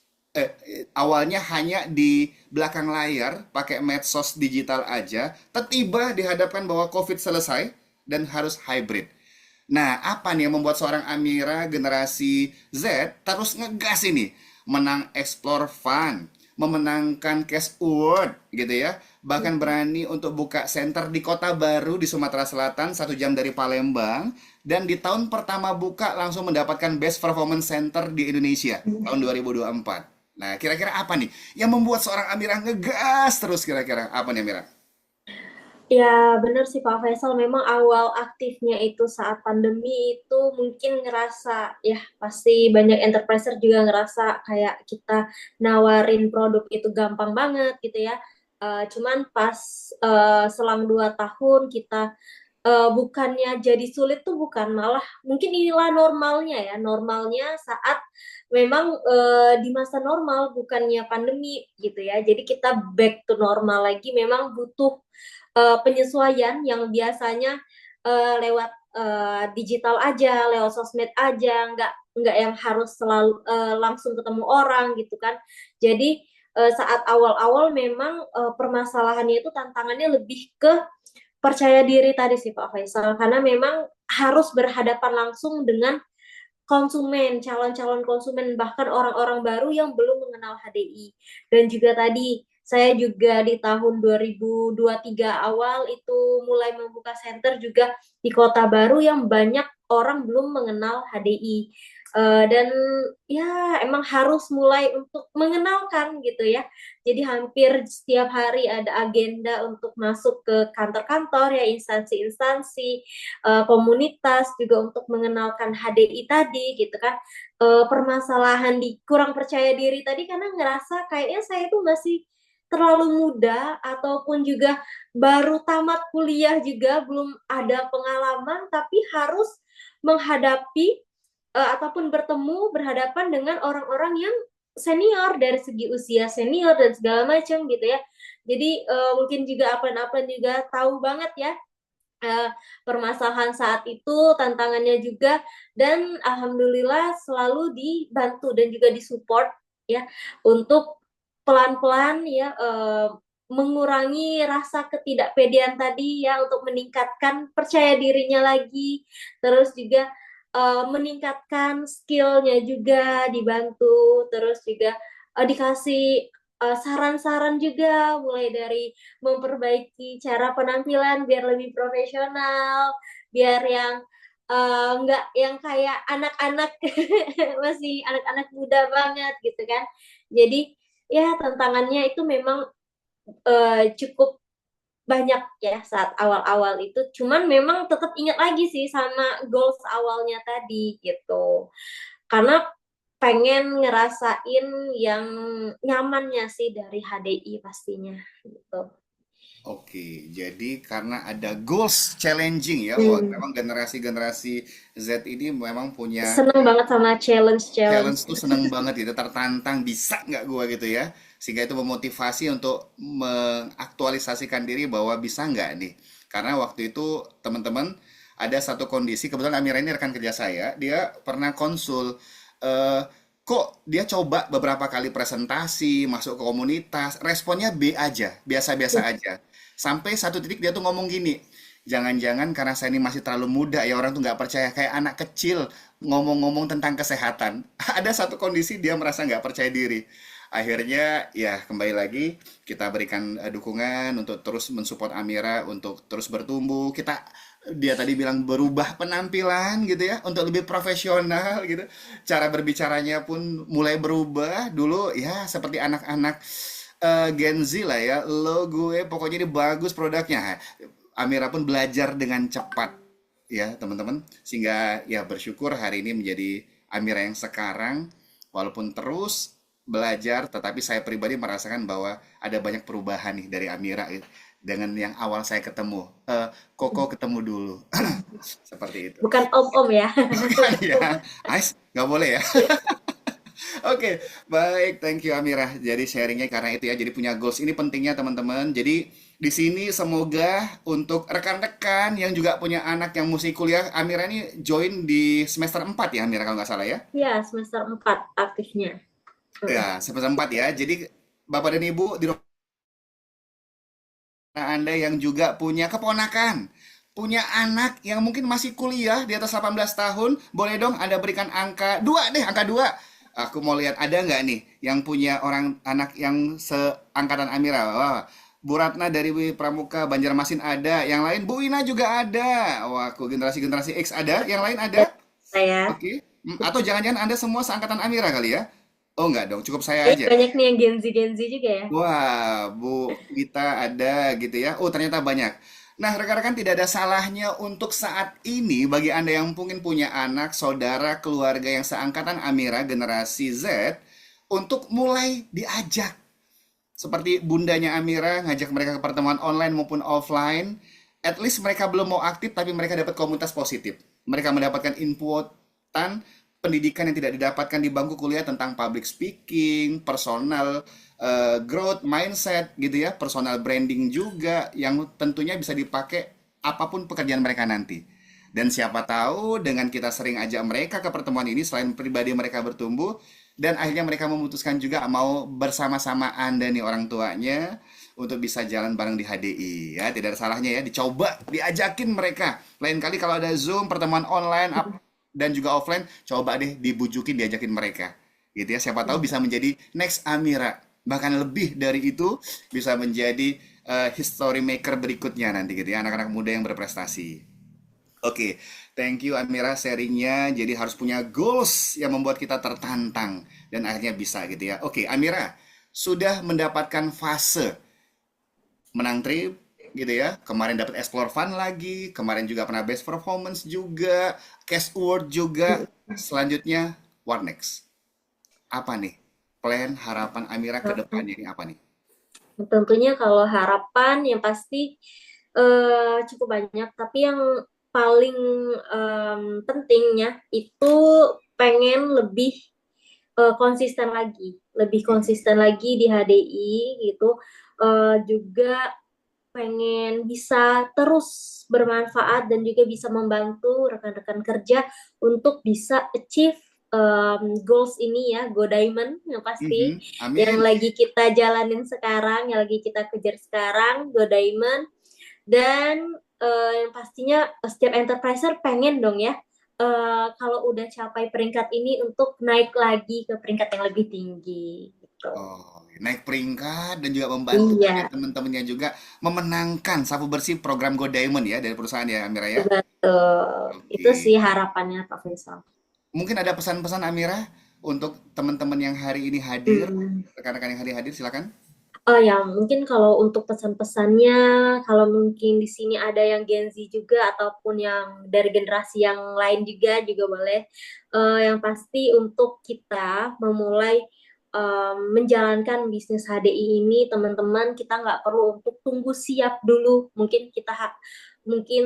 awalnya hanya di belakang layar pakai medsos digital aja, tiba dihadapkan bahwa COVID selesai dan harus hybrid. Nah, apa nih yang membuat seorang Amira generasi Z terus ngegas ini? Menang Explore Fund, memenangkan Cash Award gitu ya. Bahkan berani untuk buka center di Kota Baru di Sumatera Selatan, 1 jam dari Palembang. Dan di tahun pertama buka langsung mendapatkan Best Performance Center di Indonesia tahun 2024. Nah, kira-kira apa nih yang membuat seorang Amira ngegas terus, kira-kira apa nih Amira? Ya, benar sih Pak Faisal. Memang awal aktifnya itu saat pandemi itu mungkin ngerasa, ya pasti banyak enterpriser juga ngerasa kayak kita nawarin produk itu gampang banget gitu ya. Cuman pas selang 2 tahun kita bukannya jadi sulit tuh bukan, malah mungkin inilah normalnya ya. Normalnya saat memang di masa normal bukannya pandemi gitu ya. Jadi kita back to normal lagi memang butuh penyesuaian yang biasanya lewat digital aja, lewat sosmed aja, nggak yang harus selalu langsung ketemu orang gitu kan. Jadi saat awal-awal memang permasalahannya itu tantangannya lebih ke percaya diri tadi sih Pak Faisal, karena memang harus berhadapan langsung dengan konsumen, calon-calon konsumen, bahkan orang-orang baru yang belum mengenal HDI. Dan juga tadi saya juga di tahun 2023 awal itu mulai membuka center juga di Kota Baru yang banyak orang belum mengenal HDI. Dan ya emang harus mulai untuk mengenalkan gitu ya. Jadi hampir setiap hari ada agenda untuk masuk ke kantor-kantor ya, instansi-instansi, komunitas juga untuk mengenalkan HDI tadi gitu kan. Permasalahan di kurang percaya diri tadi karena ngerasa kayaknya saya tuh masih terlalu muda ataupun juga baru tamat kuliah juga belum ada pengalaman tapi harus menghadapi ataupun berhadapan dengan orang-orang yang senior dari segi usia senior dan segala macam gitu ya. Jadi mungkin juga Aplen juga tahu banget ya permasalahan saat itu, tantangannya juga, dan alhamdulillah selalu dibantu dan juga disupport ya untuk pelan-pelan ya mengurangi rasa ketidakpedean tadi ya untuk meningkatkan percaya dirinya lagi, terus juga meningkatkan skillnya juga dibantu, terus juga dikasih saran-saran juga mulai dari memperbaiki cara penampilan biar lebih profesional, biar yang nggak yang kayak anak-anak masih anak-anak muda banget gitu kan. Jadi ya tantangannya itu memang cukup banyak ya saat awal-awal itu. Cuman memang tetap ingat lagi sih sama goals awalnya tadi gitu. Karena pengen ngerasain yang nyamannya sih dari HDI pastinya gitu. Oke, jadi karena ada goals challenging ya, wah memang generasi-generasi Z ini memang punya Seneng banget sama challenge-challenge. challenge tuh seneng banget gitu, tertantang bisa nggak gua gitu ya, sehingga itu memotivasi untuk mengaktualisasikan diri bahwa bisa nggak nih. Karena waktu itu teman-teman ada satu kondisi, kebetulan Amira ini rekan kerja saya, dia pernah konsul, eh, kok dia coba beberapa kali presentasi, masuk ke komunitas, responnya B aja, biasa-biasa aja. Sampai satu titik dia tuh ngomong gini, jangan-jangan karena saya ini masih terlalu muda ya orang tuh nggak percaya kayak anak kecil ngomong-ngomong tentang kesehatan. Ada satu kondisi dia merasa nggak percaya diri. Akhirnya ya kembali lagi kita berikan dukungan untuk terus mensupport Amira untuk terus bertumbuh. Dia tadi bilang berubah penampilan gitu ya untuk lebih profesional gitu. Cara berbicaranya pun mulai berubah. Dulu ya seperti anak-anak Gen Z lah ya. Lo gue pokoknya ini bagus produknya. Amira pun belajar dengan cepat ya teman-teman sehingga ya bersyukur hari ini menjadi Amira yang sekarang walaupun terus belajar tetapi saya pribadi merasakan bahwa ada banyak perubahan nih dari Amira dengan yang awal saya ketemu. Koko ketemu dulu seperti itu. Bukan om-om ya. Bukan ya, Ais nggak boleh ya. Oke, baik, thank you Amira. Jadi sharingnya karena itu ya, jadi punya goals ini pentingnya teman-teman. Jadi di sini semoga untuk rekan-rekan yang juga punya anak yang mesti kuliah, Amira ini join di semester 4 ya Amira kalau nggak salah ya. Ya, semester 4 aktifnya. Ya, semester 4 ya. Jadi Bapak dan Ibu di rumah Anda yang juga punya keponakan, punya anak yang mungkin masih kuliah di atas 18 tahun, boleh dong Anda berikan angka 2 deh, angka 2. Aku mau lihat ada nggak nih yang punya orang anak yang seangkatan Amira. Wah, Bu Ratna dari Pramuka Banjarmasin ada, yang lain Bu Ina juga ada. Wah, aku generasi-generasi X ada, yang lain Ya, ada. saya. Oke. Atau jangan-jangan Anda semua seangkatan Amira kali ya? Oh nggak dong, cukup saya aja. Banyak nih yang Gen Z juga ya. Wah, Bu Gita ada gitu ya. Oh, ternyata banyak. Nah, rekan-rekan tidak ada salahnya untuk saat ini bagi Anda yang mungkin punya anak, saudara, keluarga yang seangkatan Amira generasi Z untuk mulai diajak. Seperti bundanya Amira ngajak mereka ke pertemuan online maupun offline. At least mereka belum mau aktif tapi mereka dapat komunitas positif. Mereka mendapatkan inputan pendidikan yang tidak didapatkan di bangku kuliah tentang public speaking, personal growth, mindset gitu ya, personal branding juga yang tentunya bisa dipakai apapun pekerjaan mereka nanti. Dan siapa tahu dengan kita sering ajak mereka ke pertemuan ini selain pribadi mereka bertumbuh dan akhirnya mereka memutuskan juga mau bersama-sama Anda nih orang tuanya untuk bisa jalan bareng di HDI ya. Tidak ada salahnya ya dicoba, diajakin mereka. Lain kali kalau ada Zoom, pertemuan online dan juga offline, coba deh dibujukin, diajakin mereka. Gitu ya, siapa tahu bisa menjadi next Amira. Bahkan lebih dari itu bisa menjadi history maker berikutnya nanti gitu ya, anak-anak muda yang berprestasi. Oke, thank you Amira sharingnya. Jadi harus punya goals yang membuat kita tertantang dan akhirnya bisa gitu ya. Oke, Amira sudah mendapatkan fase menang trip gitu ya. Kemarin dapat Explore Fund lagi, kemarin juga pernah Best Performance juga, Cash Award juga. Selanjutnya, what next? Apa nih? Plan harapan Amira ke depannya ini apa nih? Tentunya kalau harapan yang pasti cukup banyak, tapi yang paling pentingnya itu pengen lebih konsisten lagi di HDI gitu. Juga pengen bisa terus bermanfaat dan juga bisa membantu rekan-rekan kerja untuk bisa achieve goals ini ya, Go Diamond yang pasti yang Amin. lagi kita jalanin sekarang, yang lagi kita kejar sekarang, Go Diamond. Dan yang pastinya setiap enterpriser pengen dong ya, kalau udah capai peringkat ini untuk naik lagi ke peringkat yang lebih tinggi gitu. Oh, naik peringkat dan juga membantu Iya, teman-temannya juga memenangkan sapu bersih program Go Diamond ya dari perusahaan ya Amira ya. betul. Itu Oke. sih harapannya Pak Faisal. Mungkin ada pesan-pesan Amira untuk teman-teman yang hari ini hadir, Hmm. rekan-rekan yang hari hadir silakan. Oh ya, mungkin kalau untuk pesan-pesannya, kalau mungkin di sini ada yang Gen Z juga ataupun yang dari generasi yang lain juga boleh. Yang pasti untuk kita memulai menjalankan bisnis HDI ini, teman-teman, kita nggak perlu untuk tunggu siap dulu. Mungkin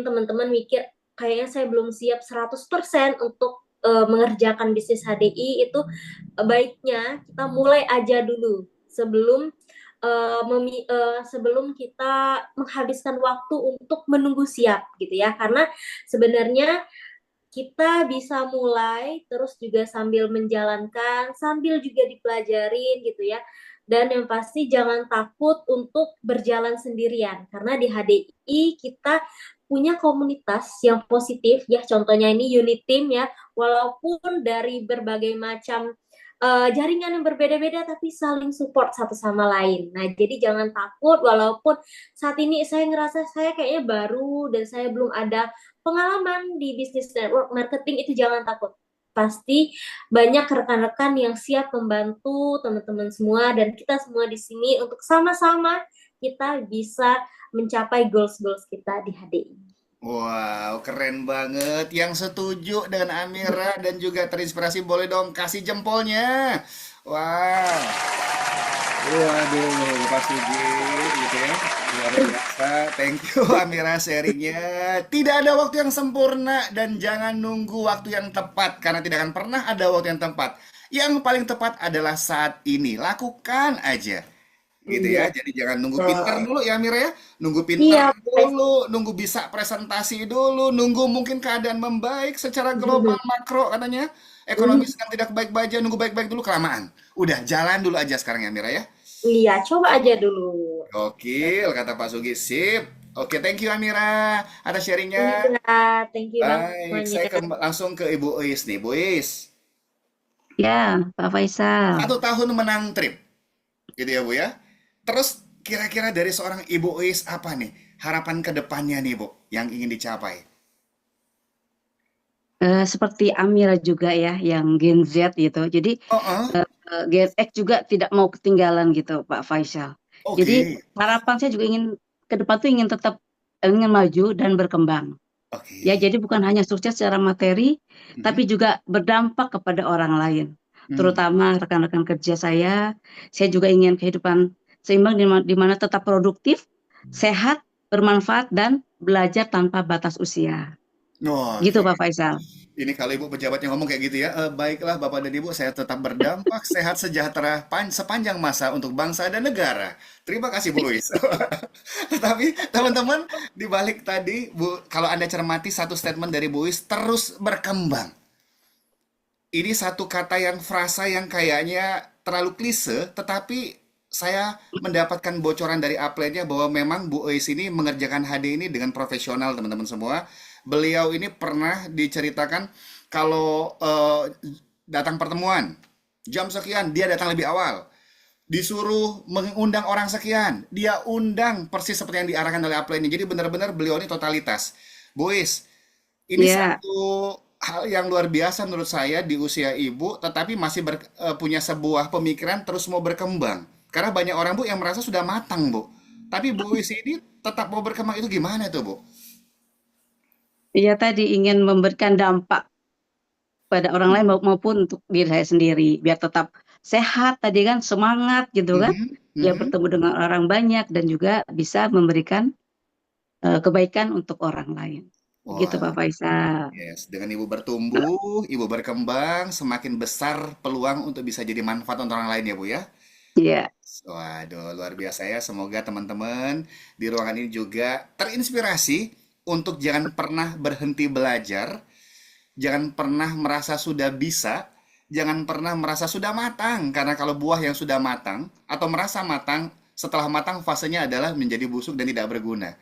teman-teman mikir kayaknya saya belum siap 100% untuk mengerjakan bisnis HDI itu, baiknya kita mulai aja dulu sebelum kita menghabiskan waktu untuk menunggu siap gitu ya, karena sebenarnya kita bisa mulai terus juga sambil menjalankan, sambil juga dipelajarin gitu ya. Dan yang pasti jangan takut untuk berjalan sendirian, karena di HDI kita punya komunitas yang positif ya, contohnya ini unit team ya, walaupun dari berbagai macam jaringan yang berbeda-beda tapi saling support satu sama lain. Nah, jadi jangan takut walaupun saat ini saya ngerasa saya kayaknya baru dan saya belum ada pengalaman di bisnis network marketing, itu jangan takut. Pasti banyak rekan-rekan yang siap membantu teman-teman semua dan kita semua di sini untuk sama-sama kita bisa mencapai goals-goals kita di HDI. Wow, keren banget. Yang setuju dengan Amira dan juga terinspirasi boleh dong kasih jempolnya. Wow. Waduh, Pak Sugi gitu ya. Luar biasa. Thank you Amira sharingnya. Tidak ada waktu yang sempurna dan jangan nunggu waktu yang tepat karena tidak akan pernah ada waktu yang tepat. Yang paling tepat adalah saat ini. Lakukan aja. Gitu Iya, ya. Jadi jangan nunggu pintar betul. dulu ya Amira ya. Nunggu Iya, pintar dulu, nunggu bisa presentasi dulu, nunggu mungkin keadaan membaik secara global makro katanya. Ekonomi sedang tidak baik-baik aja, nunggu baik-baik dulu kelamaan. Udah, jalan dulu aja sekarang ya Amira ya. iya, coba aja dulu. Gokil, kata Pak Sugi. Sip. Oke, thank you Amira atas sharingnya. Iya, thank you banget Baik, semuanya. saya langsung ke Ibu Ois nih. Bu Ois, Ya, Pak Faisal. 1 tahun menang trip, gitu ya Bu ya. Terus kira-kira dari seorang Ibu Ois apa nih harapan ke depannya nih Bu yang ingin dicapai? Seperti Amira juga ya, yang Gen Z gitu. Jadi Oh, Gen X juga tidak mau ketinggalan gitu, Pak Faisal. Jadi oke, harapan saya juga ingin ke depan tuh ingin maju dan berkembang. Ya, oke. jadi bukan hanya sukses secara materi, Mhm, tapi juga berdampak kepada orang lain, hmm. terutama rekan-rekan kerja saya. Saya juga ingin kehidupan seimbang di mana tetap produktif, sehat, bermanfaat, dan belajar tanpa batas usia. Gitu, Oke. Pak Faisal. Ini kalau ibu pejabatnya ngomong kayak gitu ya, baiklah Bapak dan Ibu, saya tetap berdampak sehat sejahtera sepanjang masa untuk bangsa dan negara. Terima kasih Bu Luis. Tetapi teman-teman, di balik tadi, Bu, kalau Anda cermati satu statement dari Bu Luis, terus berkembang. Ini satu kata yang frasa yang kayaknya terlalu klise, tetapi saya mendapatkan bocoran dari upline-nya bahwa memang Bu Ois ini mengerjakan HD ini dengan profesional, teman-teman semua. Beliau ini pernah diceritakan kalau datang pertemuan jam sekian, dia datang lebih awal. Disuruh mengundang orang sekian, dia undang persis seperti yang diarahkan oleh upline-nya. Jadi benar-benar beliau ini totalitas. Bu Ois, Ini Ya, satu hal yang luar biasa menurut saya di usia ibu, tetapi masih punya sebuah pemikiran terus mau berkembang. Karena banyak orang bu yang merasa sudah matang bu, tapi Bu Wis ini tetap mau berkembang itu gimana tuh bu? iya tadi ingin memberikan dampak pada orang lain maupun untuk diri saya sendiri biar tetap sehat tadi kan semangat gitu kan Mhm, ya mhm. bertemu dengan orang banyak dan juga bisa memberikan kebaikan untuk orang lain begitu Wah, Pak Faisal. yes. Dengan ibu bertumbuh, ibu berkembang, semakin besar peluang untuk bisa jadi manfaat untuk orang lain ya bu ya. Iya, Waduh, luar biasa ya. Semoga teman-teman di ruangan ini juga terinspirasi untuk jangan pernah berhenti belajar, jangan pernah merasa sudah bisa, jangan pernah merasa sudah matang. Karena kalau buah yang sudah matang atau merasa matang, setelah matang fasenya adalah menjadi busuk dan tidak berguna.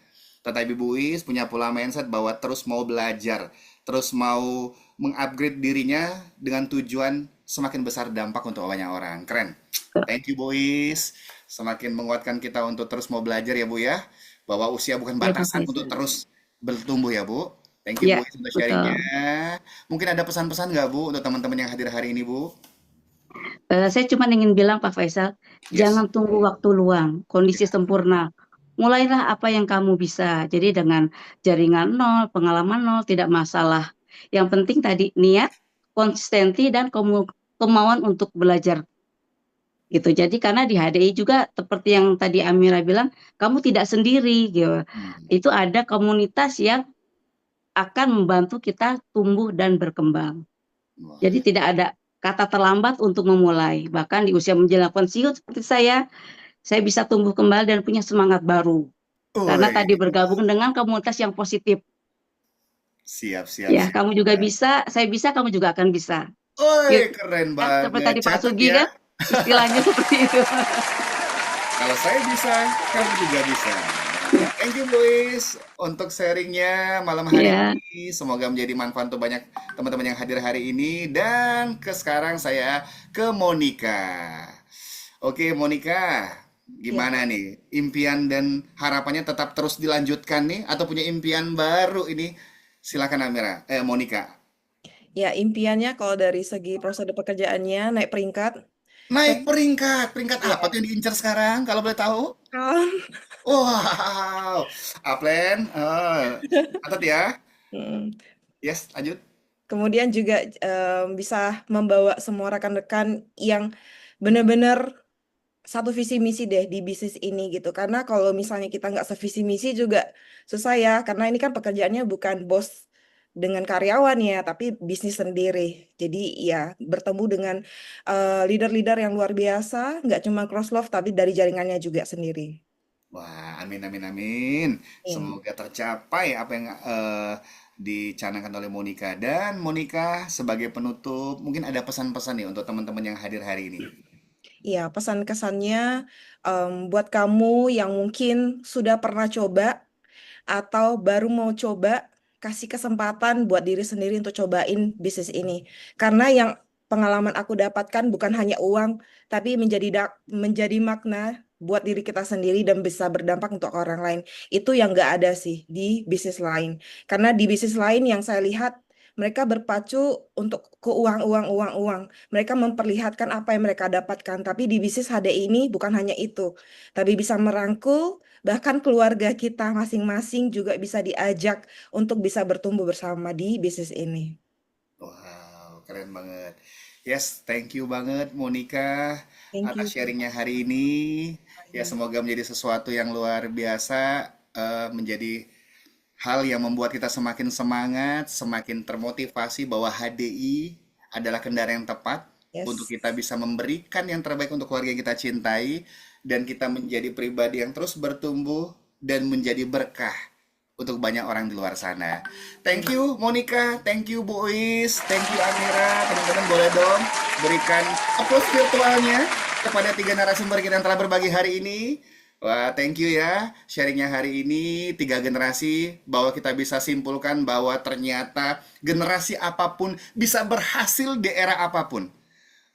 Tetapi Bu Is punya pola mindset bahwa terus mau belajar, terus mau mengupgrade dirinya dengan tujuan semakin besar dampak untuk banyak orang. Keren. Thank you Bu Is. Semakin menguatkan kita untuk terus mau belajar ya Bu ya. Bahwa usia bukan ya Pak batasan untuk Faisal. terus bertumbuh ya Bu. Thank you Ya, Bu Is untuk sharingnya. betul. Mungkin ada pesan-pesan nggak Bu untuk teman-teman yang hadir hari ini Bu? Saya cuma ingin bilang Pak Faisal, Yes. jangan tunggu waktu luang, kondisi sempurna. Mulailah apa yang kamu bisa. Jadi dengan jaringan nol, pengalaman nol, tidak masalah. Yang penting tadi niat, konsistensi, dan kemauan untuk belajar gitu. Jadi karena di HDI juga seperti yang tadi Amira bilang, kamu tidak sendiri gitu. Hmm. Itu ada komunitas yang akan membantu kita tumbuh dan berkembang. Wah. Jadi tidak ada kata terlambat untuk memulai. Bahkan di usia menjelang pensiun seperti saya bisa tumbuh kembali dan punya semangat baru. Karena Oi, tadi bergabung dengan komunitas yang positif. siap, siap, Ya, siap. kamu juga bisa, saya bisa, kamu juga akan bisa. Oi, Gitu. keren Ya, seperti banget. tadi Pak Catat Sugi ya. kan, istilahnya seperti itu. Kalau saya bisa, kamu juga bisa. Thank you, Boys, untuk sharingnya malam hari Ya, ini. Semoga menjadi manfaat untuk banyak teman-teman yang hadir hari ini. Dan sekarang saya ke Monica. Oke, Monica, Ya, gimana nih? Impian dan harapannya tetap terus dilanjutkan nih? Atau punya impian baru ini? Silakan Amira, Monica. ya impiannya kalau dari segi prosedur pekerjaannya naik peringkat. Naik Tapi peringkat. Peringkat apa ya, tuh yang diincar sekarang? Kalau boleh tahu? Wow, Aplen, catat ya. Mm. Yes, lanjut. Kemudian juga bisa membawa semua rekan-rekan yang benar-benar satu visi misi deh di bisnis ini gitu. Karena kalau misalnya kita nggak sevisi misi juga susah ya. Karena ini kan pekerjaannya bukan bos dengan karyawan ya, tapi bisnis sendiri. Jadi ya bertemu dengan leader-leader yang luar biasa, nggak cuma cross love tapi dari jaringannya juga sendiri. Wah, amin, amin, amin. Iya. Semoga tercapai apa yang dicanangkan oleh Monica. Dan Monica sebagai penutup, mungkin ada pesan-pesan nih untuk teman-teman yang hadir hari ini. Iya, pesan kesannya buat kamu yang mungkin sudah pernah coba atau baru mau coba, kasih kesempatan buat diri sendiri untuk cobain bisnis ini. Karena yang pengalaman aku dapatkan bukan hanya uang, tapi menjadi makna buat diri kita sendiri dan bisa berdampak untuk orang lain. Itu yang nggak ada sih di bisnis lain. Karena di bisnis lain yang saya lihat, mereka berpacu untuk ke uang, uang, uang, uang. Mereka memperlihatkan apa yang mereka dapatkan. Tapi di bisnis HDI ini bukan hanya itu, tapi bisa merangkul. Bahkan keluarga kita masing-masing juga bisa diajak untuk bisa bertumbuh bersama di bisnis ini. Wow, keren banget. Yes, thank you banget Monica Thank atas you. sharingnya hari ini. Ya, semoga menjadi sesuatu yang luar biasa, menjadi hal yang membuat kita semakin semangat, semakin termotivasi bahwa HDI adalah kendaraan yang tepat untuk Yes. kita bisa memberikan yang terbaik untuk keluarga yang kita cintai dan kita menjadi pribadi yang terus bertumbuh dan menjadi berkah untuk banyak orang di luar sana. Thank you Monica, thank you Bu Is, thank you Amira. Teman-teman boleh dong berikan applause virtualnya kepada tiga narasumber kita yang telah berbagi hari ini. Wah, thank you ya sharingnya hari ini tiga generasi bahwa kita bisa simpulkan bahwa ternyata generasi apapun bisa berhasil di era apapun.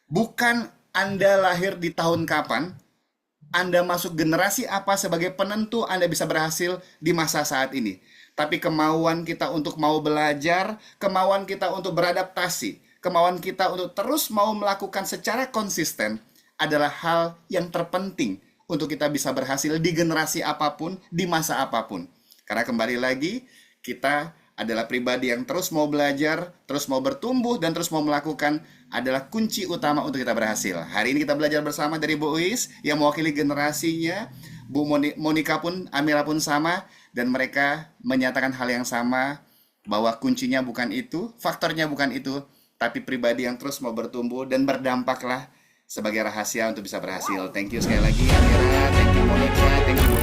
Bukan Anda lahir di tahun kapan, Anda masuk generasi apa sebagai penentu Anda bisa berhasil di masa saat ini. tapi kemauan kita untuk mau belajar, kemauan kita untuk beradaptasi, kemauan kita untuk terus mau melakukan secara konsisten adalah hal yang terpenting untuk kita bisa berhasil di generasi apapun, di masa apapun. Karena kembali lagi, kita adalah pribadi yang terus mau belajar, terus mau bertumbuh, dan terus mau melakukan adalah kunci utama untuk kita berhasil. Hari ini kita belajar bersama dari Bu Uis yang mewakili generasinya, Bu Monica pun, Amira pun sama, dan mereka menyatakan hal yang sama, bahwa kuncinya bukan itu, faktornya bukan itu, tapi pribadi yang terus mau bertumbuh dan berdampaklah sebagai rahasia untuk bisa berhasil. Thank you sekali lagi Amira, thank you Monica, thank you